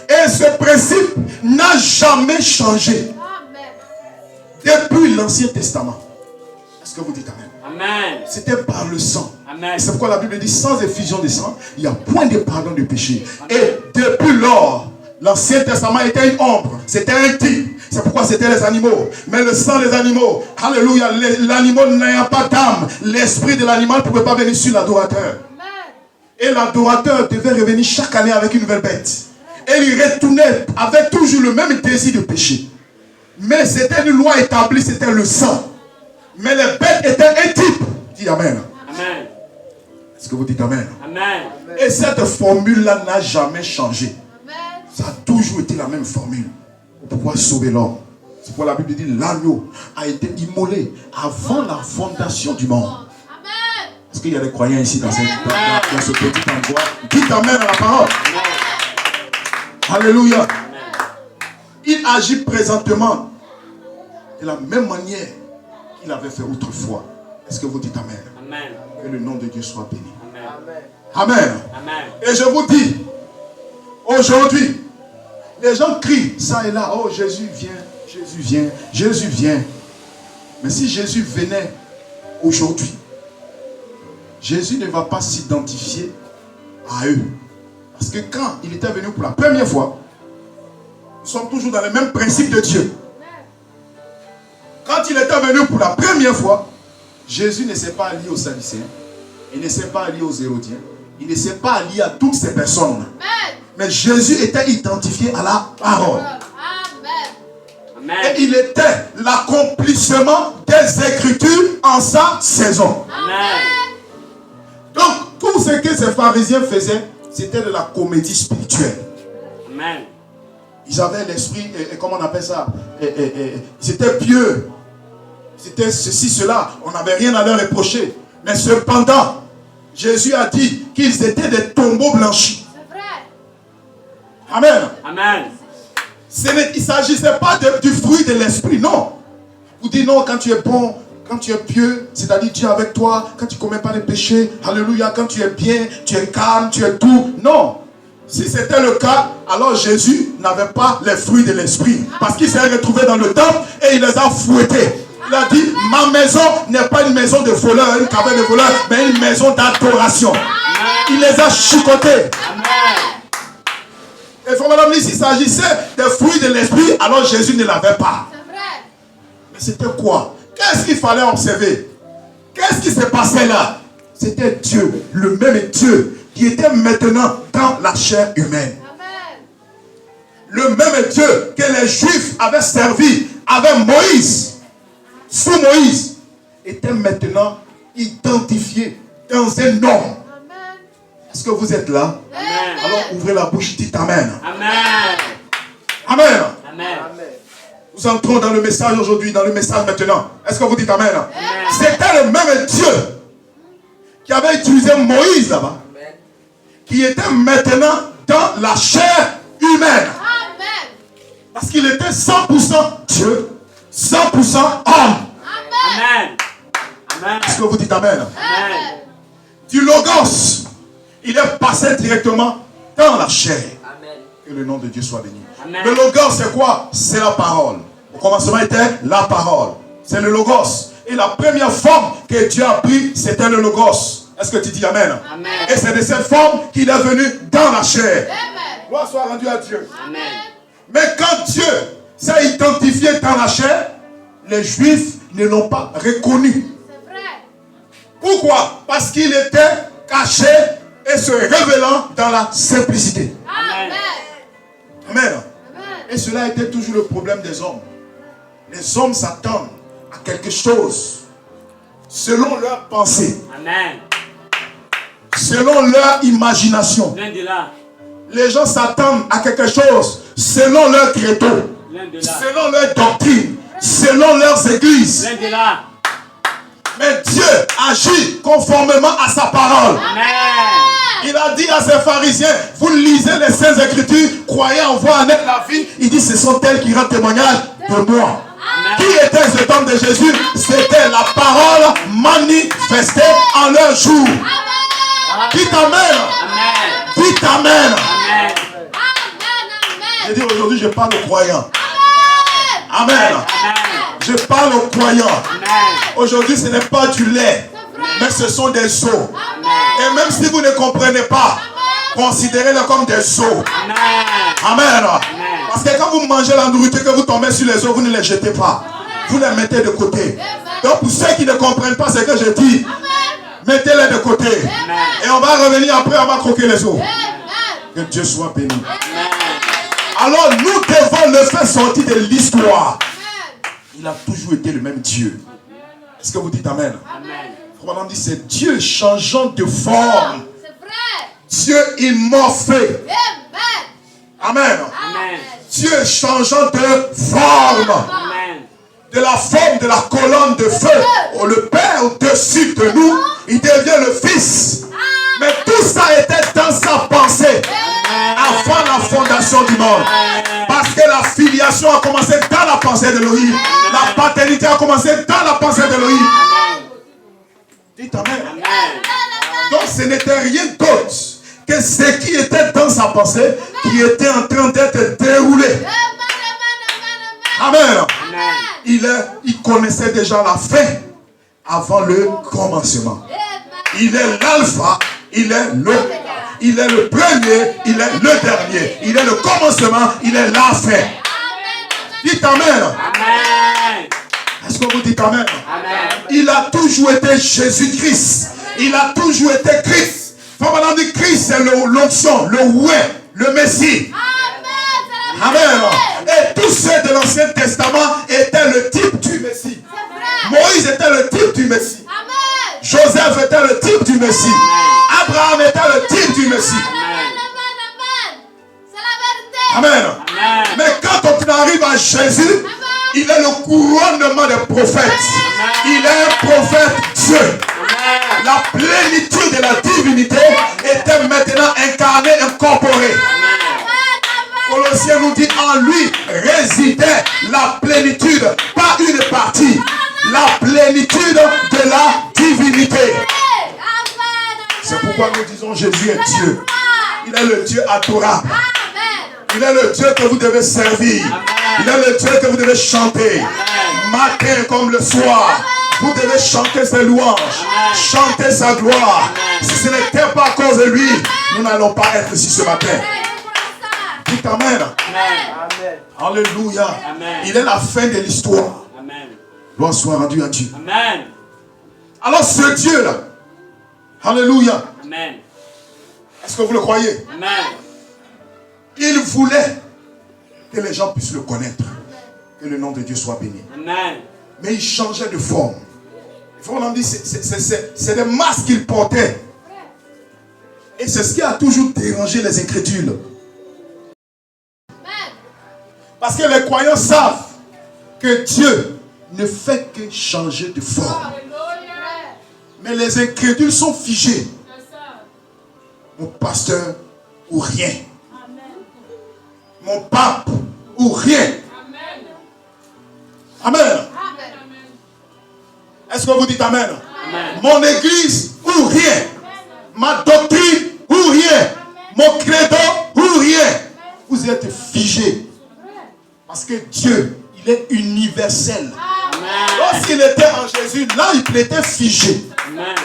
Et ce principe n'a jamais changé depuis l'Ancien Testament. Est-ce que vous dites Amen? Amen. C'était par le sang. Amen. C'est pourquoi la Bible dit sans effusion de sang, il n'y a point de pardon de péché. Et depuis lors, L'Ancien Testament était une ombre, c'était un type. C'est pourquoi c'était les animaux. Mais le sang des animaux, alléluia, l'animal n'ayant pas d'âme, l'esprit de l'animal ne pouvait pas venir sur l'adorateur. Et l'adorateur devait revenir chaque année avec une nouvelle bête. Et il retournait avec toujours le même désir de péché. Mais c'était une loi établie, c'était le sang. Mais les bêtes étaient un type. Dis Amen. Amen. Est-ce que vous dites Amen? Amen. Et cette formule-là n'a jamais changé. Amen. Ça a toujours été la même formule pour pouvoir sauver l'homme. C'est pourquoi la Bible dit l'agneau a été immolé avant la fondation du monde. Amen. Est-ce qu'il y a des croyants ici dans ce petit endroit? Dites Amen à la parole. Alléluia. Il agit présentement de la même manière qu'il avait fait autrefois. Est-ce que vous dites Amen? Amen. Que le nom de Dieu soit béni. Amen. Amen. Amen. Et je vous dis, aujourd'hui, les gens crient ça et là, oh Jésus vient, Jésus vient, Jésus vient. Mais si Jésus venait aujourd'hui, Jésus ne va pas s'identifier à eux. Parce que quand il était venu pour la première fois, nous sommes toujours dans le même principe de Dieu. Quand il était venu pour la première fois, Jésus ne s'est pas allié aux Sadducéens, il ne s'est pas allié aux Hérodiens, il ne s'est pas allié à toutes ces personnes. Mais Jésus était identifié à la parole. Amen. Et il était l'accomplissement des Écritures en sa saison. Amen. Donc, tout ce que ces pharisiens faisaient, c'était de la comédie spirituelle. Amen. Ils avaient l'esprit, comment on appelle ça, c'était pieux. C'était ceci, cela. On n'avait rien à leur reprocher. Mais cependant, Jésus a dit qu'ils étaient des tombeaux blanchis. C'est vrai. Amen. Amen. Il ne s'agissait pas du fruit de l'esprit, non. Vous dites non, quand tu es bon, quand tu es pieux, c'est-à-dire Dieu avec toi, quand tu ne commets pas les péchés, alléluia, quand tu es bien, tu es calme, tu es doux. Non. Si c'était le cas, alors Jésus n'avait pas les fruits de l'esprit. Parce qu'il s'est retrouvé dans le temple et il les a fouettés. Il a dit, ma maison n'est pas une maison de voleurs, une caverne de voleurs, mais une maison d'adoration. Il les a chicotés. Et frère, madame, s'il s'agissait des fruits de l'esprit, alors Jésus ne l'avait pas. C'est vrai. Mais c'était quoi? Qu'est-ce qu'il fallait observer? Qu'est-ce qui se passait là? C'était Dieu, le même Dieu, qui était maintenant dans la chair humaine. Amen. Le même Dieu que les Juifs avaient servi avec Moïse, sous Moïse, était maintenant identifié dans un homme. Amen. Est-ce que vous êtes là? Amen. Alors ouvrez la bouche, dites Amen. Amen. Amen. Amen. Nous entrons dans le message aujourd'hui, dans le message maintenant. Est-ce que vous dites Amen? C'était le même Dieu qui avait utilisé Moïse là-bas, qui était maintenant dans la chair humaine. Amen. Parce qu'il était 100% Dieu, 100% homme. Amen. Amen. Est-ce que vous dites Amen? Amen. Du Logos, il est passé directement dans la chair. Que le nom de Dieu soit béni. Amen. Le Logos, c'est quoi? C'est la parole. Au commencement était la parole. C'est le Logos. Et la première forme que Dieu a pris, c'était le Logos. Est-ce que tu dis Amen? Amen. Et c'est de cette forme qu'il est venu dans la chair. Amen. Gloire soit rendue à Dieu. Amen. Mais quand Dieu s'est identifié dans la chair, les Juifs ne l'ont pas reconnu. C'est vrai. Pourquoi? Parce qu'il était caché et se révélant dans la simplicité. Amen. Amen. Amen. Et cela était toujours le problème des hommes. Les hommes s'attendent à quelque chose selon leur pensée, Amen. selon leur imagination. L'un de là. Les gens s'attendent à quelque chose selon leur credo, L'un de là. selon leur doctrine, selon leurs églises. L'un de là. Mais Dieu agit conformément à sa parole. Amen. Il a dit à ses pharisiens, vous lisez les Saintes Écritures, croyez en voir en être la vie. Il dit, ce sont elles qui rendent témoignage de moi. Amen. Qui était cet homme de Jésus? C'était la parole manifestée en leur jour. Dites Amen. Amen. Dites Amen. Amen. Amen. Je dis aujourd'hui, je parle aux croyants. Amen. Amen. Amen. Je parle aux croyants. Amen. Aujourd'hui, ce n'est pas du lait, mais ce sont des eaux. Et même si vous ne comprenez pas, Considérez-les comme des os. Amen. Amen. Parce que quand vous mangez la nourriture, que vous tombez sur les os, vous ne les jetez pas. Vous les mettez de côté. Donc pour ceux qui ne comprennent pas ce que je dis, mettez-les de côté. Et on va revenir après, on va croquer les os. Que Dieu soit béni. Alors nous devons le faire sortir de l'histoire. Il a toujours été le même Dieu. Est-ce que vous dites Amen? Amen. Dit c'est Dieu changeant de forme. Dieu immorphé. Amen. Amen. Dieu changeant de forme. Amen. De la forme de la colonne de feu. Oh, le Père au-dessus de nous, il devient le Fils. Mais tout ça était dans sa pensée. Avant la fondation du monde. Parce que la filiation a commencé dans la pensée d'Élohim. La paternité a commencé dans la pensée d'Élohim. Dites Amen. Donc ce n'était rien d'autre que ce qui était dans sa pensée qui était en train d'être déroulé. Amen. Il connaissait déjà la fin avant le commencement. Il est l'alpha, il est le premier, il est le dernier. Il est le commencement, il est la fin. Dites Amen. Amen. Est-ce que vous dites Amen? Amen. Il a toujours été Jésus-Christ. Il a toujours été Christ. Quand dit Christ, c'est l'onction, le ouais, le Messie. Amen. Et tous ceux de l'Ancien Testament étaient le type du Messie. Moïse était le type du Messie. Joseph était le type du Messie. Abraham était le type du Messie. Amen. Mais quand on arrive à Jésus, il est le couronnement des prophètes. Il est un prophète Dieu. La plénitude de la divinité était maintenant incarnée, incorporée. Colossiens nous dit en lui résidait la plénitude, pas une partie, la plénitude de la divinité. C'est pourquoi nous disons Jésus est Dieu. Il est le Dieu adorable. Il est le Dieu que vous devez servir. Il est le Dieu que vous devez chanter. Matin comme le soir. Vous devez chanter ses louanges. Chanter sa gloire. Si ce n'était pas à cause de lui, nous n'allons pas être ici ce matin. Dites Amen. Amen. Alléluia. Amen. Il est la fin de l'histoire. Amen. Gloire soit rendue à Dieu. Amen. Alors ce Dieu-là, alléluia. Amen. Est-ce que vous le croyez? Amen. Il voulait que les gens puissent le connaître. Que le nom de Dieu soit béni. Amen. Mais il changeait de forme. Il faut qu'on dit, c'est des masques qu'il portait. Et c'est ce qui a toujours dérangé les incrédules. Parce que les croyants savent que Dieu ne fait que changer de forme. Mais les incrédules sont figés. Mon pasteur ou rien. Mon pape ou rien. Amen. Est-ce que vous dites Amen? Amen. Mon église ou rien. Ma doctrine ou rien. Mon credo ou rien. Vous êtes figés. Parce que Dieu, il est universel. Lorsqu'il était en Jésus, là, il était figé. Amen.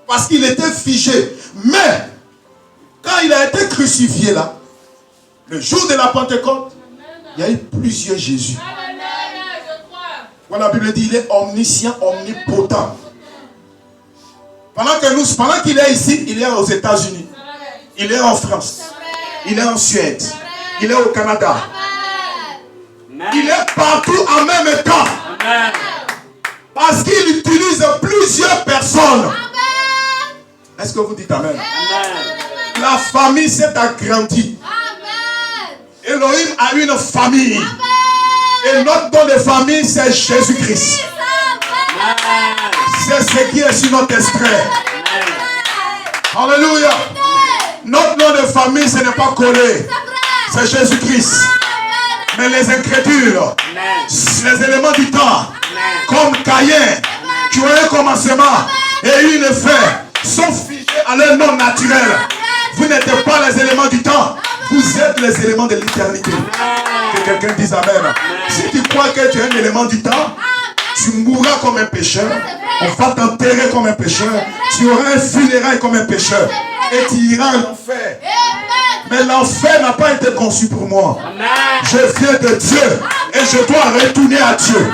Parce qu'il était figé. Mais, quand il a été crucifié là, le jour de la Pentecôte, il y a eu plusieurs Jésus. Voilà, la Bible dit, il est omniscient, omnipotent. Pendant qu'il est ici, il est aux États-Unis. Il est en France. Il est en Suède. Il est au Canada. Amen. Il est partout en même temps. Amen. Parce qu'il utilise plusieurs personnes. Est-ce que vous dites Amen? Amen. La famille s'est agrandie. Elohim a une famille. Et notre nom de famille, c'est Jésus-Christ. C'est ce qui est sur notre esprit. Alléluia. Notre nom de famille, ce n'est pas collé. C'est Jésus-Christ. Mais les incrédules, les éléments du temps, comme Caïn, qui ont un commencement et une fin, sont figés à leur nom naturel. Vous n'êtes pas les éléments du temps. Vous êtes les éléments de l'éternité. Que quelqu'un dise Amen. Si tu crois que tu es un élément du temps, Tu mourras comme un pécheur. On va t'enterrer comme un pécheur. Tu auras un funérail comme un pécheur. Et tu iras en enfer. Mais l'enfer n'a pas été conçu pour moi. Je viens de Dieu. Et je dois retourner à Dieu.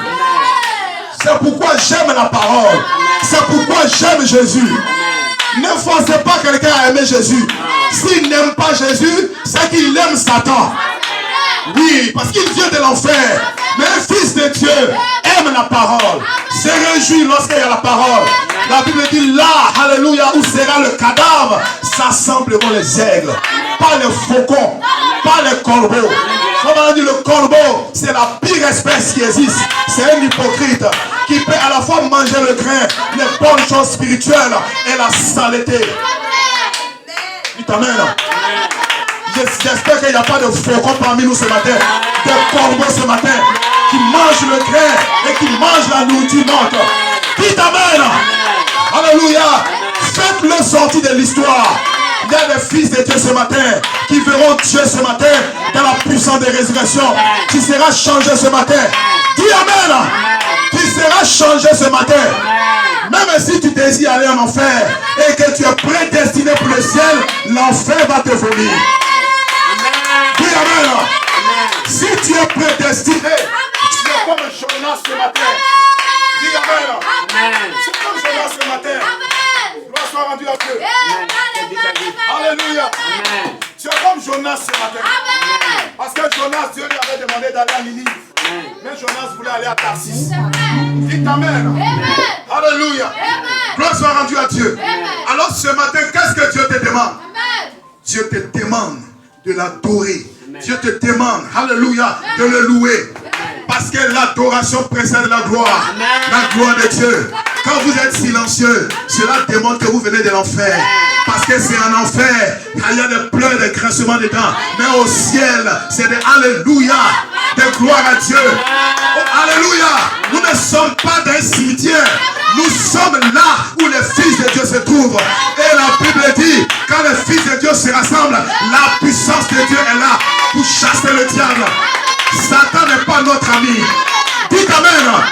C'est pourquoi j'aime la parole. C'est pourquoi j'aime Jésus. Ne forcez pas quelqu'un à aimer Jésus. S'il n'aime pas Jésus, c'est qu'il aime Satan. Oui, parce qu'il vient de l'enfer. Mais un fils de Dieu aime la parole. Se réjouit lorsqu'il y a la parole. La Bible dit là, alléluia, où sera le cadavre, s'assembleront les aigles. Pas les faucons, pas les corbeaux. On dit le corbeau, c'est la pire espèce qui existe. C'est un hypocrite qui peut à la fois manger le grain, les bonnes choses spirituelles et la saleté. Dites amen. J'espère qu'il n'y a pas de faucons parmi nous ce matin, des corbeaux ce matin, qui mangent le grain et qui mangent la nourriture morte. Dites amen. Alléluia. Faites-le sortir de l'histoire. Il y a des fils de Dieu ce matin qui verront Dieu ce matin dans la puissance des résurrections. Tu seras changé ce matin. Dis amen. Tu seras changé ce matin. Même si tu désires aller en enfer et que tu es prédestiné pour le ciel, l'enfer va te voler. Dis amen. Si tu es prédestiné, tu es comme Jonas ce matin. Dis amen. C'est comme Jonas ce matin. Gloire soit rendue à Dieu. Alléluia. Tu es comme Jonas ce matin. Parce que Jonas, Dieu lui avait demandé d'aller à Ninive. Mais Jonas voulait aller à Tarsis. Dites amen. Alléluia. Gloire soit rendue à Dieu. Alors ce matin, qu'est-ce que Dieu te demande? Dieu te demande de l'adorer. Dieu te demande, alléluia, de le louer. Parce que l'adoration précède la gloire. La gloire de Dieu. Quand vous êtes silencieux, cela démontre que vous venez de l'enfer. Parce que c'est un enfer. Il y a des pleurs, des grincements dedans. Mais au ciel, c'est des alléluia, de gloire à Dieu. Oh, alléluia. Nous ne sommes pas dans un cimetière. Nous sommes là où les fils de Dieu se trouvent. Et la Bible dit, quand les fils de Dieu se rassemblent, la puissance de Dieu est là pour chasser le diable. Satan n'est pas notre ami. Dites amen.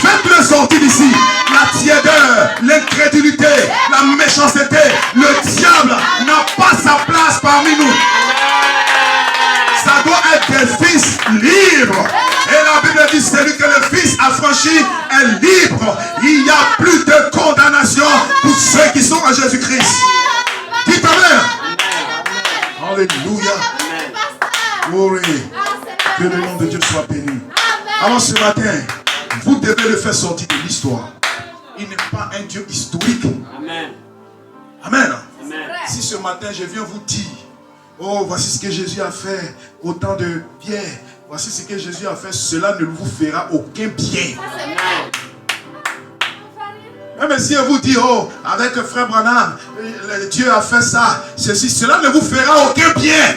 Faites-le sortir d'ici. La tiédeur, l'incrédulité, la méchanceté, le diable n'a pas sa place parmi nous. Ça doit être des fils libres. Et la Bible dit, celui que le fils a franchi est libre. Il n'y a plus de condamnation pour ceux qui sont en Jésus-Christ. Dites amen. Alléluia. Glory. Que le nom de Dieu soit béni. Alors ce matin, vous devez le faire sortir de l'histoire. Il n'est pas un Dieu historique. Amen. Amen. Amen. Si ce matin je viens vous dire, oh voici ce que Jésus a fait, autant de bien, voici ce que Jésus a fait, cela ne vous fera aucun bien. Amen. Même si je vous dis, oh, avec frère Branham, Dieu a fait ça, ceci, cela ne vous fera aucun bien.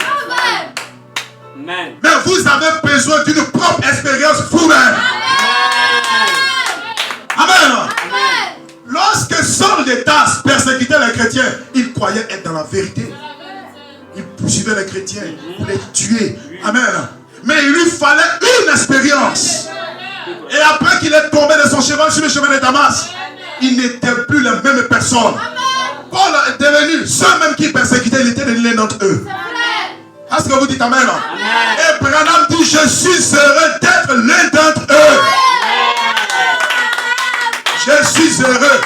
Amen. Mais vous avez besoin d'une propre expérience vous-même. Amen. Amen. Lorsque Saul de Tarse persécutait les chrétiens, il croyait être dans la vérité. Il poursuivait les chrétiens pour les tuer. Amen. Mais il lui fallait une expérience. Et après qu'il est tombé de son cheval sur le chemin de Damas, il n'était plus la même personne. Paul est devenu ceux même qui persécutaient, il était l'un d'entre eux. Est-ce que vous dites amen? Et Branham dit, je suis heureux d'être l'un d'entre eux. Je suis heureux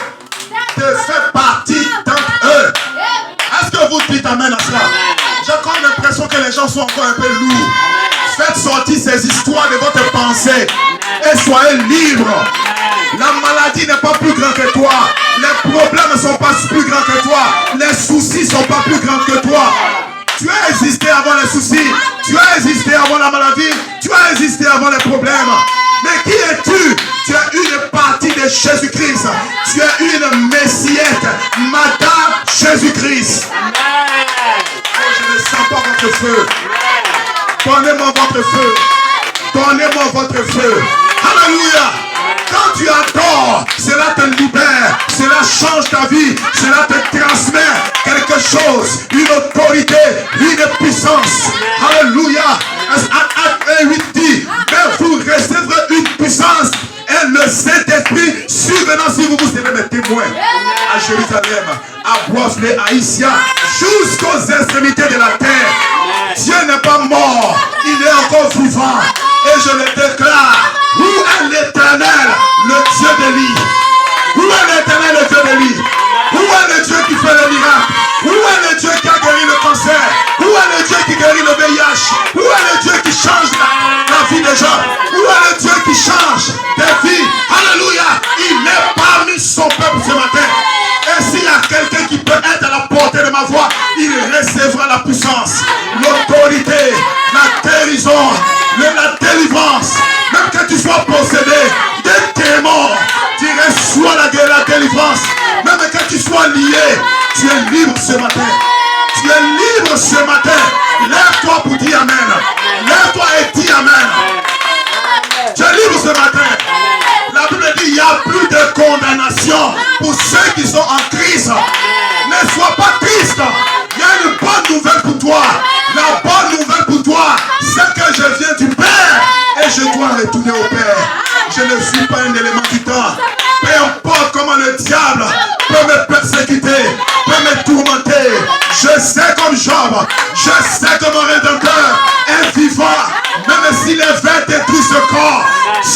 de faire partie d'entre eux. Est-ce que vous dites amen à cela? J'ai comme l'impression que les gens sont encore un peu lourds. Faites sortir ces histoires de votre pensée et soyez libres. La maladie n'est pas plus grande que toi. Les problèmes ne sont pas plus grands que toi. Les soucis ne sont pas plus grands que toi. Tu as existé avant les soucis. Tu as existé avant la maladie. Tu as existé avant les problèmes. Mais qui es-tu? Tu es une partie de Jésus-Christ. Tu es une messiette. Madame Jésus-Christ. Oh, je ne sens pas votre feu. Donnez-moi votre feu. Donnez-moi votre feu. Alléluia. Quand tu adores, cela te libère, cela change ta vie, cela te transmet quelque chose, une autorité, une puissance. Alléluia. Acte 8 dit, mais vous recevrez une puissance et le Saint-Esprit témoins à Jérusalem, à Boisflé, à Issia, jusqu'aux extrémités de la terre. Dieu n'est pas mort, il est encore vivant. Et je le déclare, où est l'Éternel, le Dieu d'Élie? Où est l'Éternel, le Dieu d'Élie? Où est le Dieu qui fait le miracle? Où est le Dieu qui a guéri le cancer? Où est le Dieu qui guérit le VIH? Où est le Dieu qui change la vie des gens? Où est le Dieu qui change des vies? Alléluia! Il est parmi son peuple ce matin. Et s'il y a quelqu'un qui peut être à la portée de ma voix, il recevra la puissance, l'autorité, la guérison, la délivrance. Même que tu sois possédé des démons, tu reçois la délivrance. Même que tu sois lié, tu es libre ce matin. Tu es libre ce matin. Lève-toi pour dire Amen. Lève-toi et dis Amen. Tu es libre ce matin. La Bible dit il n'y a plus de condamnation pour ceux qui sont en Christ. Ne sois pas triste. Il y a une bonne nouvelle pour toi. La bonne nouvelle pour toi, c'est que je viens du Père et je dois retourner au Père. Je ne suis pas un élément du temps. Peu importe comment le diable peut me persécuter, peut me tourmenter. Je sais comme Job, je sais que mon Rédempteur est vivant. Même si les vers détruisent ce corps,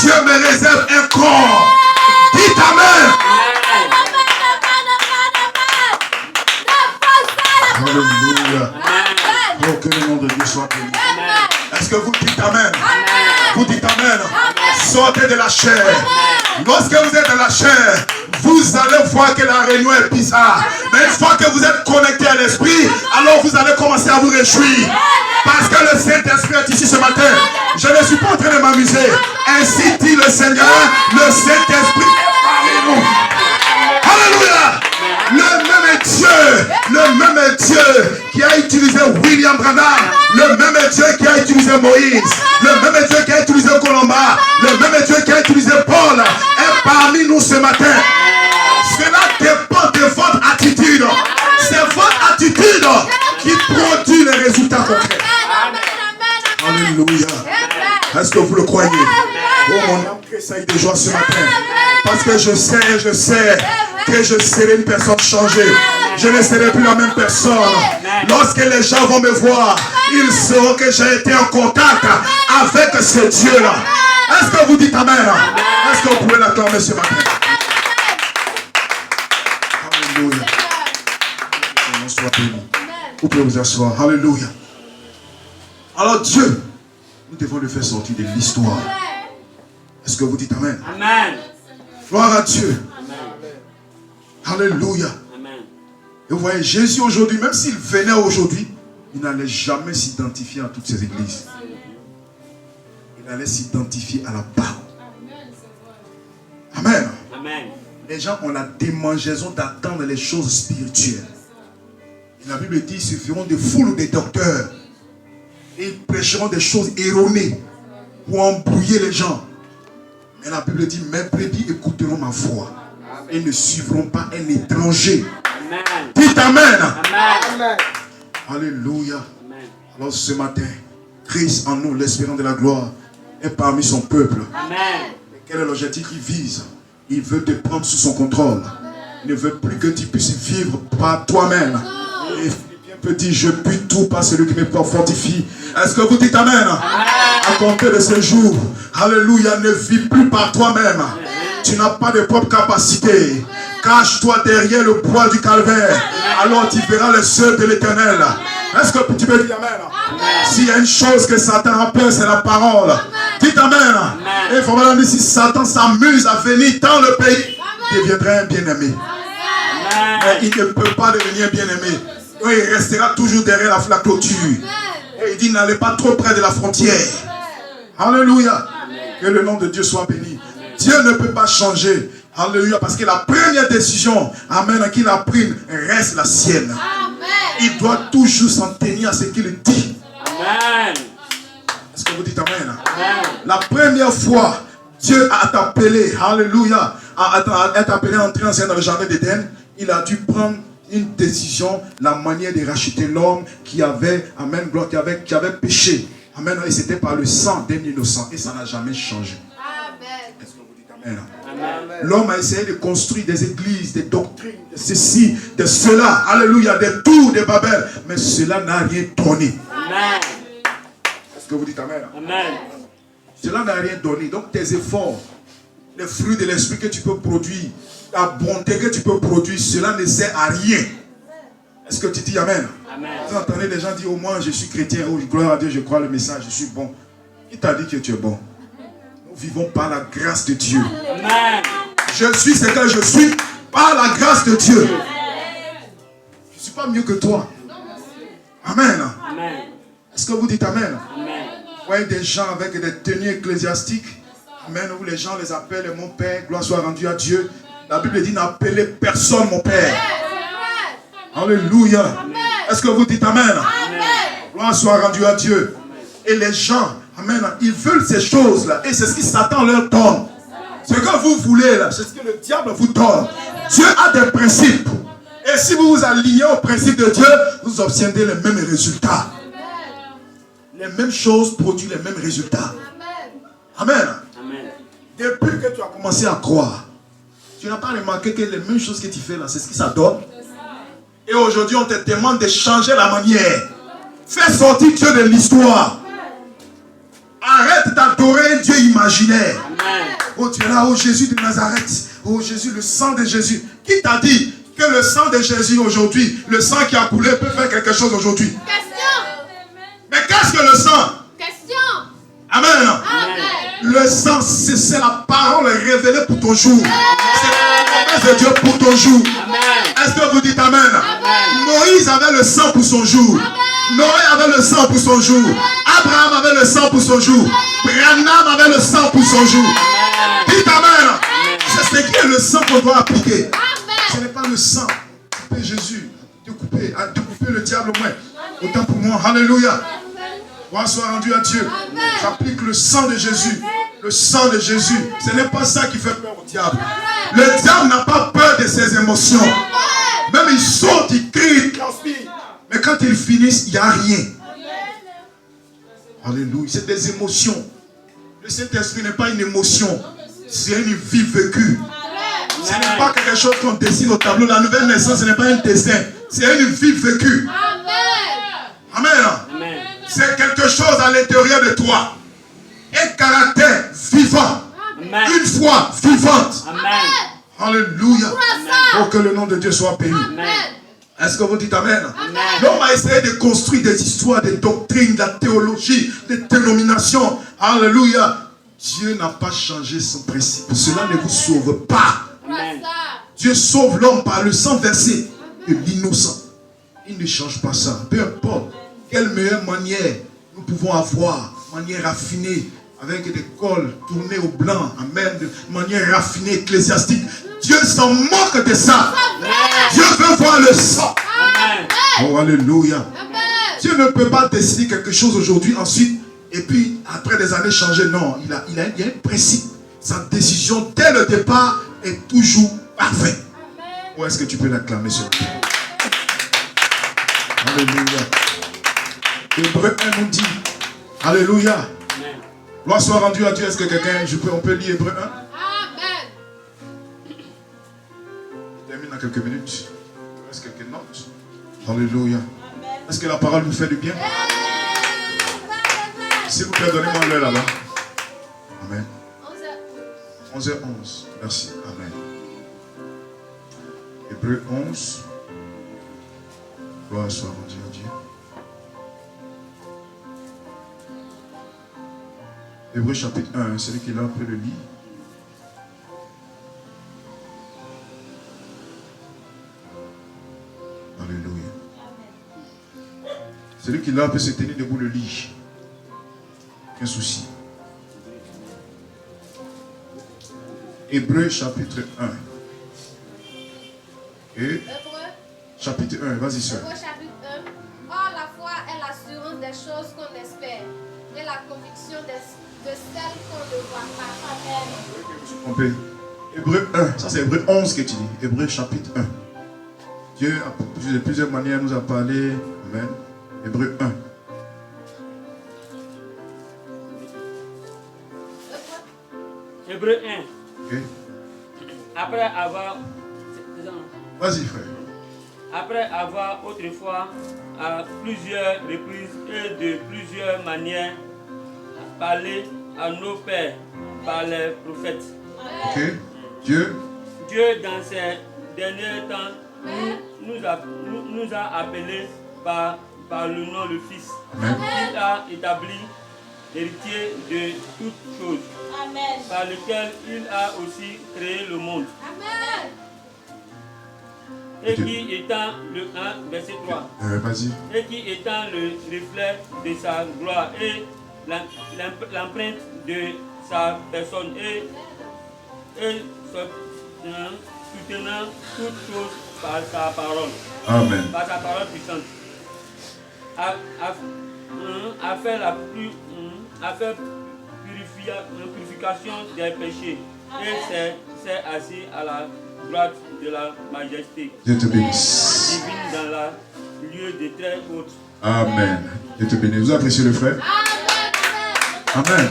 Dieu me réserve un corps. Dites Amen. Alléluia. Oh, que le nom de Dieu soit béni. Est-ce que vous dites Amen? Vous dites Amen. Sortez de la chair. Lorsque vous êtes dans la chair, vous allez voir que la réunion est bizarre. Mais une fois que vous êtes connecté à l'esprit, alors vous allez commencer à vous réjouir. Parce que le Saint-Esprit est ici ce matin. Je ne suis pas en train de m'amuser. Ainsi dit le Seigneur, le Saint-Esprit est parmi nous. Alléluia. Le même Dieu qui a utilisé William Branham, le même Dieu qui a utilisé Moïse, le même Dieu qui a utilisé Colomba, le même Dieu qui a utilisé Paul est parmi nous ce matin. Cela dépend de votre attitude. C'est votre attitude qui produit les résultats concrets. Alléluia. Est-ce que vous le croyez? Oh mon âme tressaille de joie ce matin. Parce que je sais que je serai une personne changée. Je ne serai plus la même personne. Lorsque les gens vont me voir, ils sauront que j'ai été en contact avec ce Dieu-là. Est-ce que vous dites Amen? Est-ce que vous pouvez l'acclamer ce matin? Alléluia. Que l'on soit béni. Vous pouvez vous asseoir. Alléluia. Alors Dieu, nous devons le faire sortir de l'histoire. Est-ce que vous dites Amen? Amen. Gloire à Dieu. Amen. Alléluia. Amen. Et vous voyez, Jésus aujourd'hui, même s'il venait aujourd'hui, il n'allait jamais s'identifier à toutes ces églises. Il allait s'identifier à la parole. Amen. Amen. Les gens ont la démangeaison d'attendre les choses spirituelles. Et la Bible dit, ils se feront des foules ou des docteurs. Et ils prêcheront des choses erronées pour embrouiller les gens. Mais la Bible dit, mes brebis écouteront ma voix. Et ne suivront pas un étranger. Amen. Dites Amen. Amen. Alléluia. Amen. Alors ce matin, Christ en nous, l'espérance de la gloire, est parmi son peuple. Amen. Quel est l'objectif qu'il vise? Il veut te prendre sous son contrôle. Il ne veut plus que tu puisses vivre par toi-même. Et Philippiens peut dire, je puis tout par celui qui me fortifie. Est-ce que vous dites Amen? Amen. À compter de ce jour, alléluia, ne vis plus par toi-même. Tu n'as pas de propre capacité. Cache-toi derrière le bois du calvaire. Alors tu verras les œuvres de l'Éternel. Est-ce que tu peux dire Amen? S'il y a une chose que Satan a peur, c'est la parole. Dites Amen. Et il faut me dire, si Satan s'amuse à venir dans le pays, il deviendra un bien-aimé. Mais il ne peut pas devenir bien-aimé. Il restera toujours derrière la clôture. Et il dit, n'allez pas trop près de la frontière. Alléluia. Que le nom de Dieu soit béni. Dieu ne peut pas changer. Alléluia. Parce que la première décision, amen, qu'il a prise reste la sienne. Il doit toujours s'en tenir à ce qu'il dit. Amen. Est-ce que vous dites amen? Amen. La première fois, Dieu a t'appelé, alléluia, a t'appelé à entrer dans le jardin d'Éden. Il a dû prendre une décision, la manière de racheter l'homme qui avait, amen, qui avait péché. Amen. Et c'était par le sang d'un innocent. Et ça n'a jamais changé. Amen. Est-ce que vous dites L'homme a essayé de construire des églises, des doctrines, de ceci, de cela. Alléluia, des tours de Babel. Mais cela n'a rien donné. Amen. Est-ce que vous dites Amen? Amen. Cela n'a rien donné. Donc tes efforts, les fruits de l'esprit que tu peux produire, la bonté que tu peux produire, cela ne sert à rien. Est-ce que tu dis Amen? Amen. Vous entendez des gens dire, au moins je suis chrétien, oh gloire à Dieu, je crois le message, je suis bon. Qui t'a dit que tu es bon? Nous vivons par la grâce de Dieu. Amen. Je suis ce que je suis par la grâce de Dieu. Je ne suis pas mieux que toi. Amen. Amen. Est-ce que vous dites Amen? Amen. Vous voyez des gens avec des tenues ecclésiastiques. Amen. Où les gens les appellent mon Père. Gloire soit rendue à Dieu. La Bible dit n'appelez personne mon Père. Alléluia. Est-ce que vous dites Amen? Amen. Gloire soit rendue à Dieu. Et les gens, Amen, ils veulent ces choses-là. Et c'est ce qui Satan leur donne. Ce que vous voulez là, c'est ce que le diable vous donne. Dieu a des principes. Et si vous vous alignez aux principes de Dieu, vous obtiendrez les mêmes résultats. Les mêmes choses produisent les mêmes résultats. Amen. Amen. Depuis que tu as commencé à croire, tu n'as pas remarqué que les mêmes choses que tu fais là, c'est ce qui ça donne. Et aujourd'hui, on te demande de changer la manière. Fais sortir Dieu de l'histoire. Arrête d'adorer un Dieu imaginaire. Amen. Oh, tu es là, oh Jésus de Nazareth. Oh Jésus, le sang de Jésus. Qui t'a dit que le sang de Jésus aujourd'hui, le sang qui a coulé peut faire quelque chose aujourd'hui? Question. Mais qu'est-ce que le sang? Question. Amen. Amen. Le sang, c'est la parole révélée pour ton jour. C'est la promesse de Dieu pour ton jour. Amen. Est-ce que vous dites Amen? Moïse avait le sang pour son jour. Noé avait le sang pour son jour. Abraham avait le sang pour son jour. Branham avait le sang pour son jour. Dites Amen. C'est ce qui est le sang qu'on doit appliquer. Ce n'est pas le sang. Couper Jésus. De couper le diable au moins. Autant pour moi. Alléluia. Gloire soit rendue à Dieu. J'applique le sang de Jésus. Le sang de Jésus. Ce n'est pas ça qui fait peur au diable. Le diable n'a pas peur de ses émotions. Même il saute, il crie, il transpire. Mais quand ils finissent, il n'y a rien. Alléluia. C'est des émotions. Le Saint-Esprit n'est pas une émotion. C'est une vie vécue. Ce n'est pas quelque chose qu'on dessine au tableau. La nouvelle naissance, ce n'est pas un dessin. C'est une vie vécue. Amen. Amen. C'est quelque chose à l'intérieur de toi. Un caractère vivant. Amen. Une foi vivante. Amen. Alléluia. Pour que le nom de Dieu soit béni. Amen. Est-ce que vous dites Amen? Amen. L'homme a essayé de construire des histoires, des doctrines, de la théologie, des dénominations. Alléluia. Dieu n'a pas changé son principe. Cela ne vous sauve pas. Amen. Dieu sauve l'homme par le sang versé de l'innocent. Il ne change pas ça. Peu importe quelle meilleure manière nous pouvons avoir, manière raffinée, avec des cols tournés au blanc, amen, de manière raffinée, ecclésiastique. Dieu s'en moque de ça. Dieu veut voir le sang. Amen. Oh, alléluia. Dieu ne peut pas décider quelque chose aujourd'hui, ensuite, et puis après des années changer. Non, il y a un principe. Sa décision dès le départ est toujours parfaite. Où est-ce que tu peux l'acclamer ce matin? Alléluia. Hébreu 1 nous dit, alléluia. Amen. Gloire soit rendue à Dieu. Est-ce que quelqu'un, on peut lire Hébreu 1? Amen. Je termine dans quelques minutes. Il reste quelques notes. Alléluia. Est-ce que la parole vous fait du bien? S'il vous plaît, donnez-moi l'heure là-bas. Amen. 11h11. Merci. Amen. Hébreu 11. Gloire soit rendue à Dieu. Hébreu chapitre 1. Celui qui l'a peut le lire. Alléluia. Celui qui l'a peut se tenir debout le lit. Aucun souci. Hébreu chapitre 1. Et chapitre 1, vas-y soeur. Hébreu chapitre 1. Or, la foi est l'assurance des choses qu'on espère et la conviction de celles qu'on ne voit pas. Trompé. Hébreu 1, ça c'est Hébreu 11 que tu dis. Hébreu chapitre 1. Dieu, de plusieurs manières, nous a parlé. Amen. Hébreu 1. Hébreu 1. Ok. Après avoir... Vas-y, frère. Après avoir autrefois, à plusieurs reprises et de plusieurs manières, parlé à nos pères par les prophètes. Ok. Dieu, dans ces derniers temps, nous a appelés par le nom le Fils. Amen. Il a établi l'héritier de toutes choses, par lequel il a aussi créé le monde. Amen. Et qui étant le 1, verset 3. vas-y. Et qui étant le reflet de sa gloire et l'empreinte de sa personne et soutenant toutes choses par sa parole. Amen. Par sa parole puissante. A fait purification des péchés. Et s'est assis à la droite de la majesté. Dieu te bénisse. Divine dans la lieu de très haute. Amen. Dieu te bénisse. Vous appréciez le frère? Amen.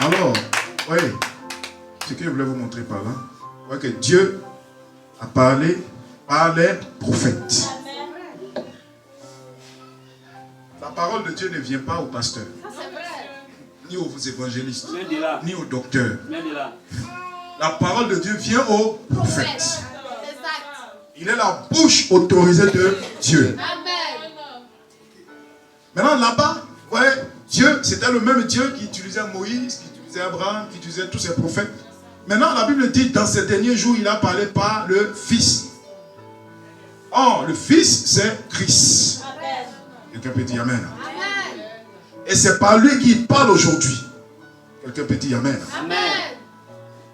Alors, voyez, ce que je voulais vous montrer par là, vous voyez que Dieu a parlé par les prophètes. La parole de Dieu ne vient pas au pasteur, ni aux évangélistes, ni aux docteurs. La parole de Dieu vient aux prophètes. Il est la bouche autorisée de Dieu. Maintenant là-bas, vous voyez, Dieu, c'était le même Dieu qui utilisait Moïse, qui utilisait Abraham, qui utilisait tous ses prophètes. Maintenant, la Bible dit, dans ces derniers jours, il a parlé par le Fils. Or, le Fils, c'est Christ. Quelqu'un peut dire Amen. Et c'est par lui qu'il parle aujourd'hui. Quelqu'un peut dire Amen.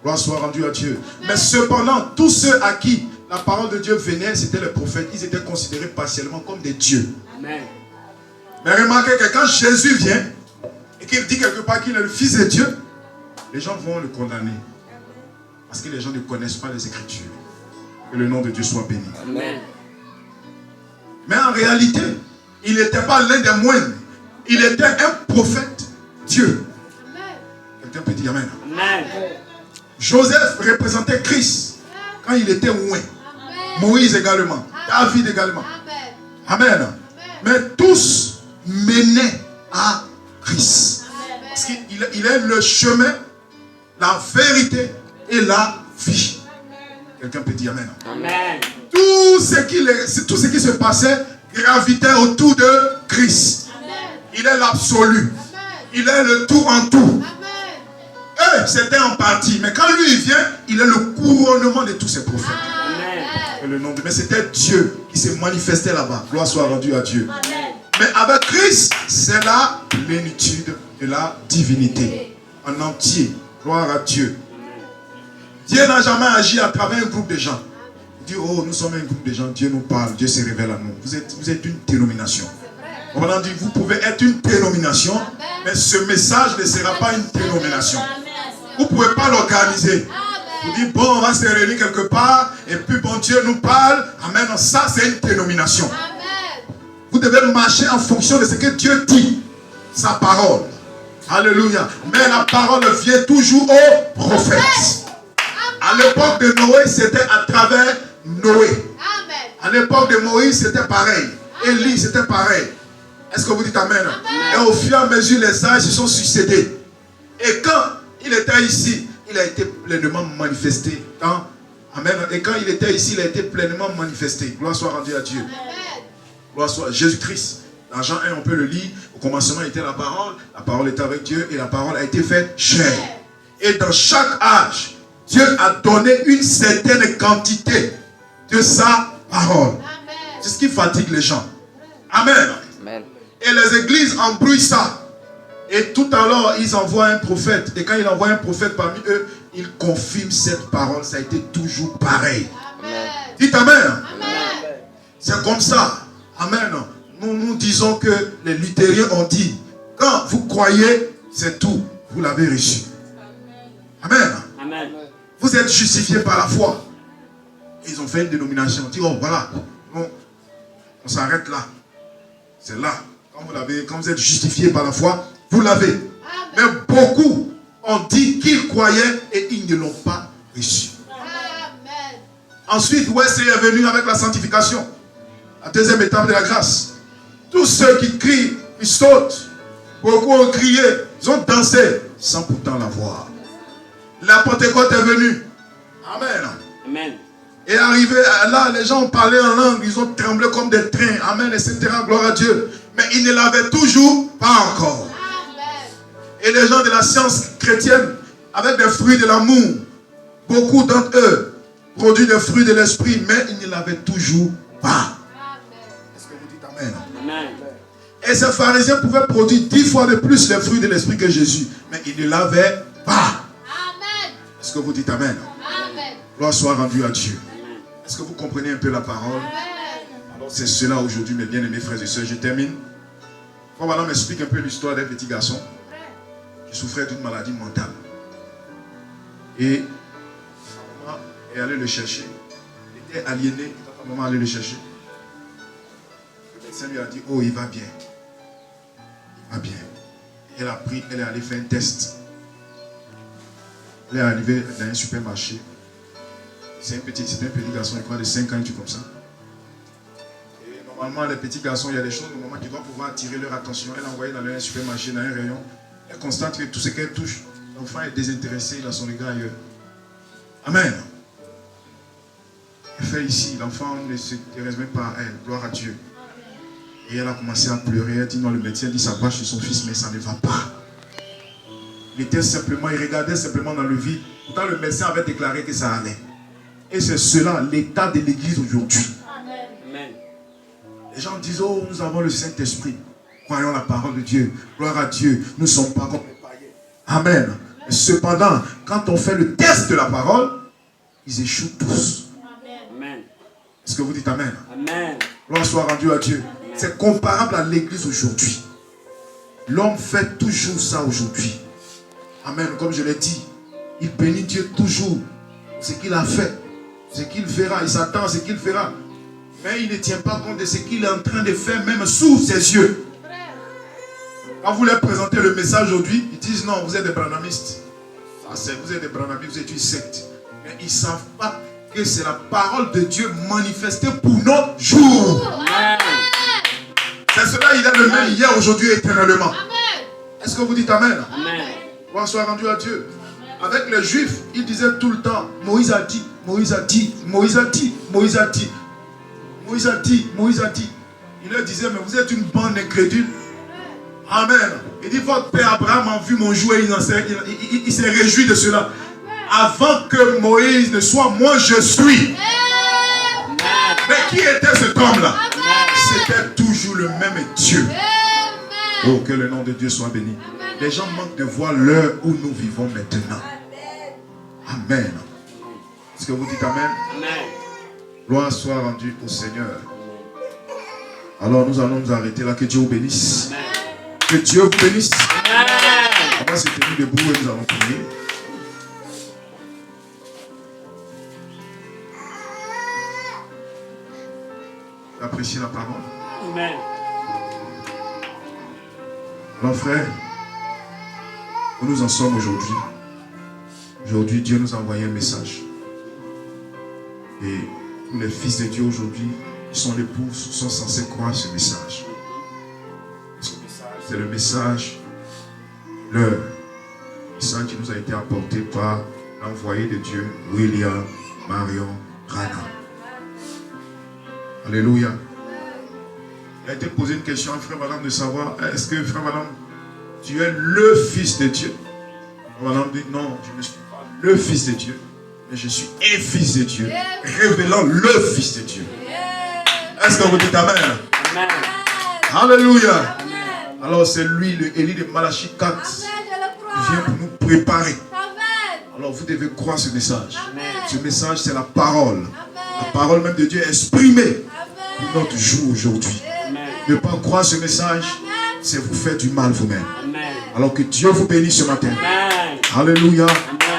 Gloire soit rendue à Dieu. Mais cependant, tous ceux à qui la parole de Dieu venait, c'était les prophètes. Ils étaient considérés partiellement comme des dieux. Amen. Mais remarquez que quand Jésus vient et qu'il dit quelque part qu'il est le Fils de Dieu, les gens vont le condamner. Parce que les gens ne connaissent pas les Écritures. Que le nom de Dieu soit béni. Amen. Mais en réalité, il n'était pas l'un des moindres. Il était un prophète Dieu. Quelqu'un peut dire Amen. Amen. Joseph représentait Christ quand il était oint. Moïse également. David également. Amen. Mais tous menaient à Christ. Parce qu'il est le chemin, la vérité et la vie. Quelqu'un peut dire Amen. Amen. Tout ce qui se passait gravitait autour de Christ. Il est l'absolu. Il est le tout en tout. Eux, c'était en partie. Mais quand lui il vient, il est le couronnement de tous ses prophètes. Et le nom de... Mais c'était Dieu qui s'est manifesté là-bas. Gloire soit rendue à Dieu. Mais avec Christ, c'est la plénitude de la divinité. En entier. Gloire à Dieu. Dieu n'a jamais agi à travers un groupe de gens. Il dit, oh, nous sommes un groupe de gens, Dieu nous parle, Dieu se révèle à nous. Vous êtes une dénomination. On a dit, vous pouvez être une dénomination, mais ce message ne sera pas une dénomination. Vous ne pouvez pas l'organiser. Vous dites, bon, on va se réunir quelque part, et puis bon, Dieu nous parle. Amen. Ça, c'est une dénomination. Vous devez marcher en fonction de ce que Dieu dit. Sa parole. Alléluia. Mais la parole vient toujours aux prophètes. À l'époque de Noé, c'était à travers Noé. À l'époque de Moïse, c'était pareil. Élie, c'était pareil. Est-ce que vous dites Amen? Et au fur et à mesure, les âges se sont succédés. Et quand il était ici, il a été pleinement manifesté. Amen. Et quand il était ici, il a été pleinement manifesté. Gloire soit rendue à Dieu. Gloire soit Jésus-Christ. Dans Jean 1, on peut le lire. Au commencement était la parole était avec Dieu et la parole a été faite chair. Et dans chaque âge, Dieu a donné une certaine quantité de sa parole. C'est ce qui fatigue les gens. Amen. Et les églises embrouillent ça. Et tout à l'heure, ils envoient un prophète. Et quand ils envoient un prophète parmi eux, ils confirment cette parole. Ça a été toujours pareil. Amen. Dites Amen. Amen. C'est comme ça. Amen. Nous disons que les luthériens ont dit, quand vous croyez, c'est tout. Vous l'avez reçu. Amen. Amen. Vous êtes justifiés par la foi. Ils ont fait une dénomination. Ils disent, oh voilà, on s'arrête là. C'est là. Quand vous êtes justifiés par la foi, vous l'avez. Mais beaucoup ont dit qu'ils croyaient et ils ne l'ont pas reçu. Amen. Ensuite, Wesley est venu avec la sanctification. La deuxième étape de la grâce. Tous ceux qui crient, ils sautent. Beaucoup ont crié, ils ont dansé sans pourtant la voir. La Pentecôte est venue. Amen. Amen. Et arrivé là, les gens ont parlé en langue, ils ont tremblé comme des trains. Amen, etc. Gloire à Dieu. Mais ils ne l'avaient toujours pas encore. Amen. Et les gens de la science chrétienne, avec des fruits de l'amour, beaucoup d'entre eux produisent des fruits de l'esprit, mais ils ne l'avaient toujours pas. Est-ce que vous dites Amen? Amen. Et ces pharisiens pouvaient produire 10 fois de plus les fruits de l'esprit que Jésus, mais ils ne l'avaient pas. Amen. Est-ce que vous dites Amen? Amen. Gloire soit rendue à Dieu. Est-ce que vous comprenez un peu la parole? Amen. Alors c'est cela aujourd'hui, mes bien-aimés frères et sœurs. Je termine. Voilà, on m'explique un peu l'histoire d'un petit garçon qui souffrait d'une maladie mentale. Et sa maman est allée le chercher. Il était aliéné. Sa maman est allée le chercher. Le médecin lui a dit, oh, il va bien. Il va bien. Elle a pris, elle est allée faire un test. Elle est arrivée dans un supermarché. C'est un petit garçon, il croit de 5 ans, tu comme ça. Et normalement, les petits garçons, il y a des choses au moment qui doivent pouvoir attirer leur attention. Elle a envoyé dans un supermarché, dans un rayon. Elle constate que tout ce qu'elle touche, l'enfant est désintéressé, il a son regard ailleurs. Amen. Elle fait ici, l'enfant ne s'intéresse même pas à elle. Gloire à Dieu. Et elle a commencé à pleurer. Elle dit non, le médecin dit ça va chez son fils, mais ça ne va pas. Il était simplement, il regardait simplement dans le vide. Pourtant, le médecin avait déclaré que ça allait. Et c'est cela, l'état de l'église aujourd'hui. Amen. Les gens disent, oh, nous avons le Saint-Esprit. Croyons la parole de Dieu. Gloire à Dieu. Nous ne sommes pas comme les païens. Amen. Mais cependant, quand on fait le test de la parole, ils échouent tous. Amen. Est-ce que vous dites Amen? Amen. Gloire soit rendue à Dieu. C'est comparable à l'église aujourd'hui. L'homme fait toujours ça aujourd'hui. Amen. Comme je l'ai dit, il bénit Dieu toujours. Ce qu'il a fait, ce qu'il fera, il s'attend à ce qu'il fera. Mais il ne tient pas compte de ce qu'il est en train de faire, même sous ses yeux. Quand vous leur présentez le message aujourd'hui, ils disent non, vous êtes des branhamistes. Vous êtes des branhamistes, vous êtes une secte. Mais ils ne savent pas que c'est la parole de Dieu manifestée pour notre jour. Amen. C'est cela, il est le même hier, aujourd'hui, éternellement. Amen. Est-ce que vous dites Amen? Amen. Gloire soit rendue à Dieu. Avec les Juifs, ils disaient tout le temps, Moïse a dit, Moïse a dit, Moïse a dit, Moïse a dit, Moïse a dit, Moïse a dit. Il leur disait, mais vous êtes une bande incrédule. Amen. Il dit, votre père Abraham a vu mon jour et il s'est réjoui de cela. Avant que Moïse ne soit, moi je suis. Amen. Mais qui était cet homme-là? C'était toujours le même Dieu. Oh, que le nom de Dieu soit béni. Les gens manquent de voir l'heure où nous vivons maintenant. Amen. Est-ce que vous dites Amen? Amen. Gloire soit rendue au Seigneur. Alors nous allons nous arrêter là. Que Dieu vous bénisse. Amen. Que Dieu vous bénisse. Amen. On va se tenir debout et nous allons prier. Appréciez la parole. Amen. Alors frère, où nous en sommes aujourd'hui? Aujourd'hui, Dieu nous a envoyé un message. Et tous les fils de Dieu aujourd'hui, qui sont l'époux, sont censés croire ce message. Ce message, c'est le message, le message qui nous a été apporté par l'envoyé de Dieu, William Marion Branham. Alléluia. Il a été posé une question à Frère Branham de savoir, est-ce que Frère Branham, tu es le fils de Dieu? Frère Branham dit non, je ne suis pas le fils de Dieu, mais je suis un fils de Dieu, révélant le fils de Dieu. Est-ce que vous dites Amen? Amen. Alléluia. Amen. Alors c'est lui, le Élie de Malachie 4, qui vient pour nous préparer. Alors vous devez croire ce message. Ce message, c'est la parole. La parole même de Dieu exprimée pour notre jour aujourd'hui. Ne pas croire ce message, c'est vous faire du mal vous-même. Alors que Dieu vous bénisse ce matin. Amen. Alléluia.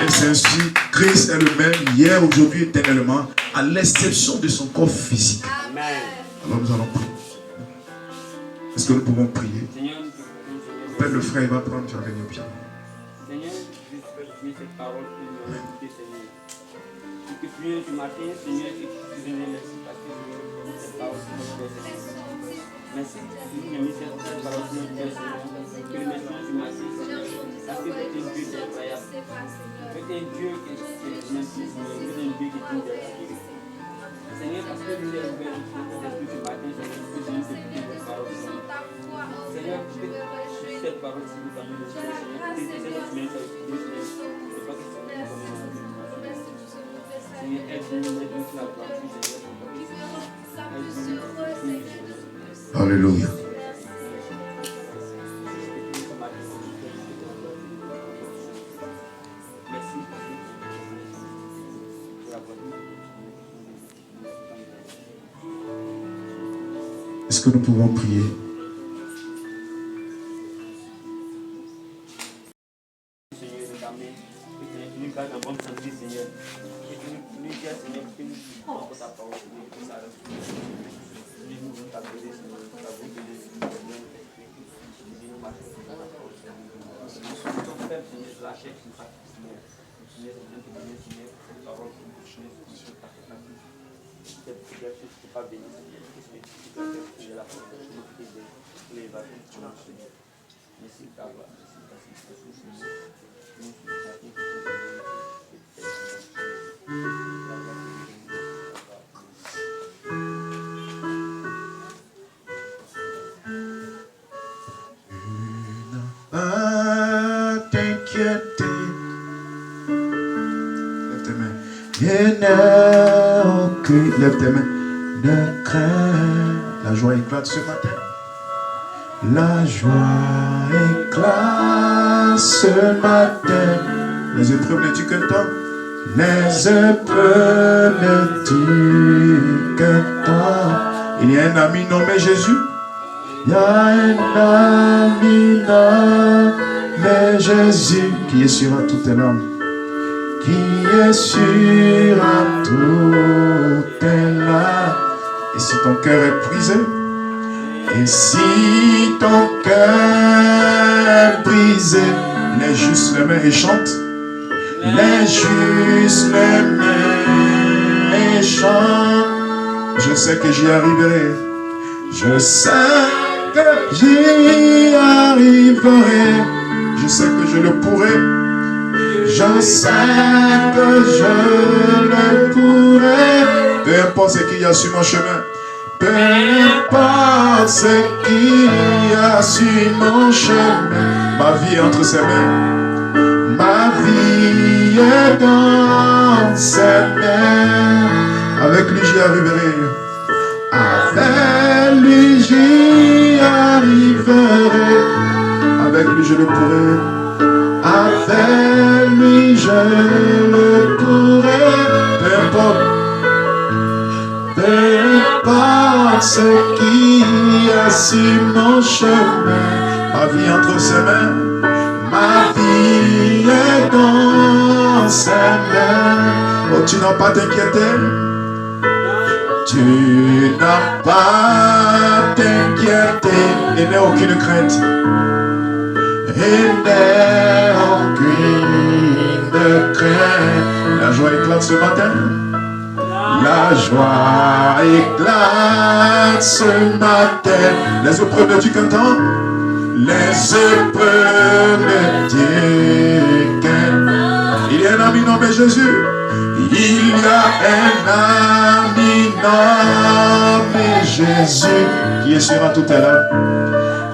Et c'est ainsi, Christ est le même hier, aujourd'hui, éternellement, à l'exception de son corps physique. Amen. Alors nous allons prier. Est-ce que nous pouvons prier? Seigneur, Appelle le frère, il va prendre, tu vas venir au pied. Seigneur, continuer cette parole que nous avons écoutée, Seigneur. Et que prions du matin, Seigneur, et que tu te donnes merci parce que nous avons donné cette parole sur notre cœur, Seigneur. Merci que tu nous as mis cette parole sur notre cœur, Seigneur. Que le message du matin, Seigneur, parce que tu es un Dieu incroyable. Tu es un Dieu qui est merci, Seigneur. Tu es un Dieu qui est digne d'être adoré. Seigneur, parce que nous avons ouvert notre esprit du matin, Seigneur, que nous avons écouté votre parole, Seigneur. Seigneur, tu peux cette parole, s'il vous plaît, Seigneur. Tu es notre main, Seigneur. Je crois que c'est comme Seigneur, aide-nous sur la gloire, Seigneur. Alléluia. Est-ce que nous pouvons prier? Seigneur, de t'amener, que tu nous gardes en bonne santé, Seigneur. Et que nous disions, Seigneur, que nous prenions ta parole, Seigneur, que ça reste. Nous voulons t'appeler, Seigneur, pour t'appeler, Seigneur, nous marcher dans ta parole, Seigneur. Nous sommes faibles, Seigneur, de la chair qui nous pratique, Seigneur. Seigneur, Seigneur, cette parole qui nous touche, Seigneur, ta pratique. Cette prière, je ne peux pas bénir, Seigneur. Merci de ta gloire, merci de ta Pas t'inquiéter. Lève tes mains. Et ne aucune. Lève tes mains. Ne crains. La joie éclate ce matin. La joie éclate ce matin. Les épreuves ne durent qu'un temps. Les épreuves ne durent qu'un temps. Il y a un ami nommé Jésus. Il y a un ami nommé Jésus qui est sur toutes tes larmes. Qui est sur toutes tes larmes. Et si ton cœur est brisé, et si ton cœur est brisé, les justes les mains et chantent, les justes les mains et chantent. Je sais que j'y arriverai, je sais que j'y arriverai, je sais que je le pourrai, je sais que je le pourrai. Peu importe ce qu'il y a sur mon chemin, peu importe ce qu'il y a sur mon chemin, ma vie est entre ses mains, ma vie est dans ses mains. Avec lui j'y arriverai, avec lui j'y arriverai, avec lui je le pourrai, avec lui je le pourrai. Peu importe. Peu importe ce qu'il y a sur mon chemin, ma vie entre ses mains, ma vie est dans ses mains. Oh, tu n'as pas t'inquiéter, tu n'as pas t'inquiéter, il n'y a aucune crainte, il n'y a aucune crainte. La joie éclate ce matin. La joie éclate ce matin. Les épreuves ne durent qu'un temps. Les épreuves ne durent qu'un temps. Il y a un ami nommé Jésus. Il y a un ami nommé Jésus qui est sûr à tout à l'heure.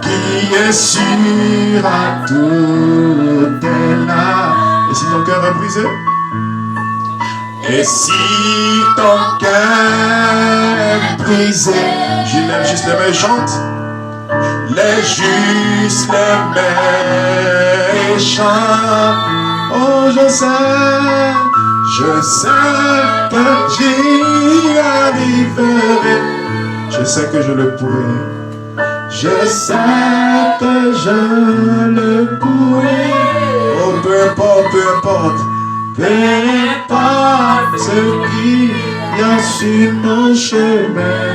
Qui est sûr à tout à l'heure. Et si ton cœur est brisé, et si ton cœur est brisé, je lève juste les mains et chante. Les justes les mains et chantent. Oh, je sais que j'y arriverai. Je sais que je le pourrai. Je sais que je le pourrai. Oh, peu importe, peu importe. Peu importe ce qu'il y a sur mon chemin,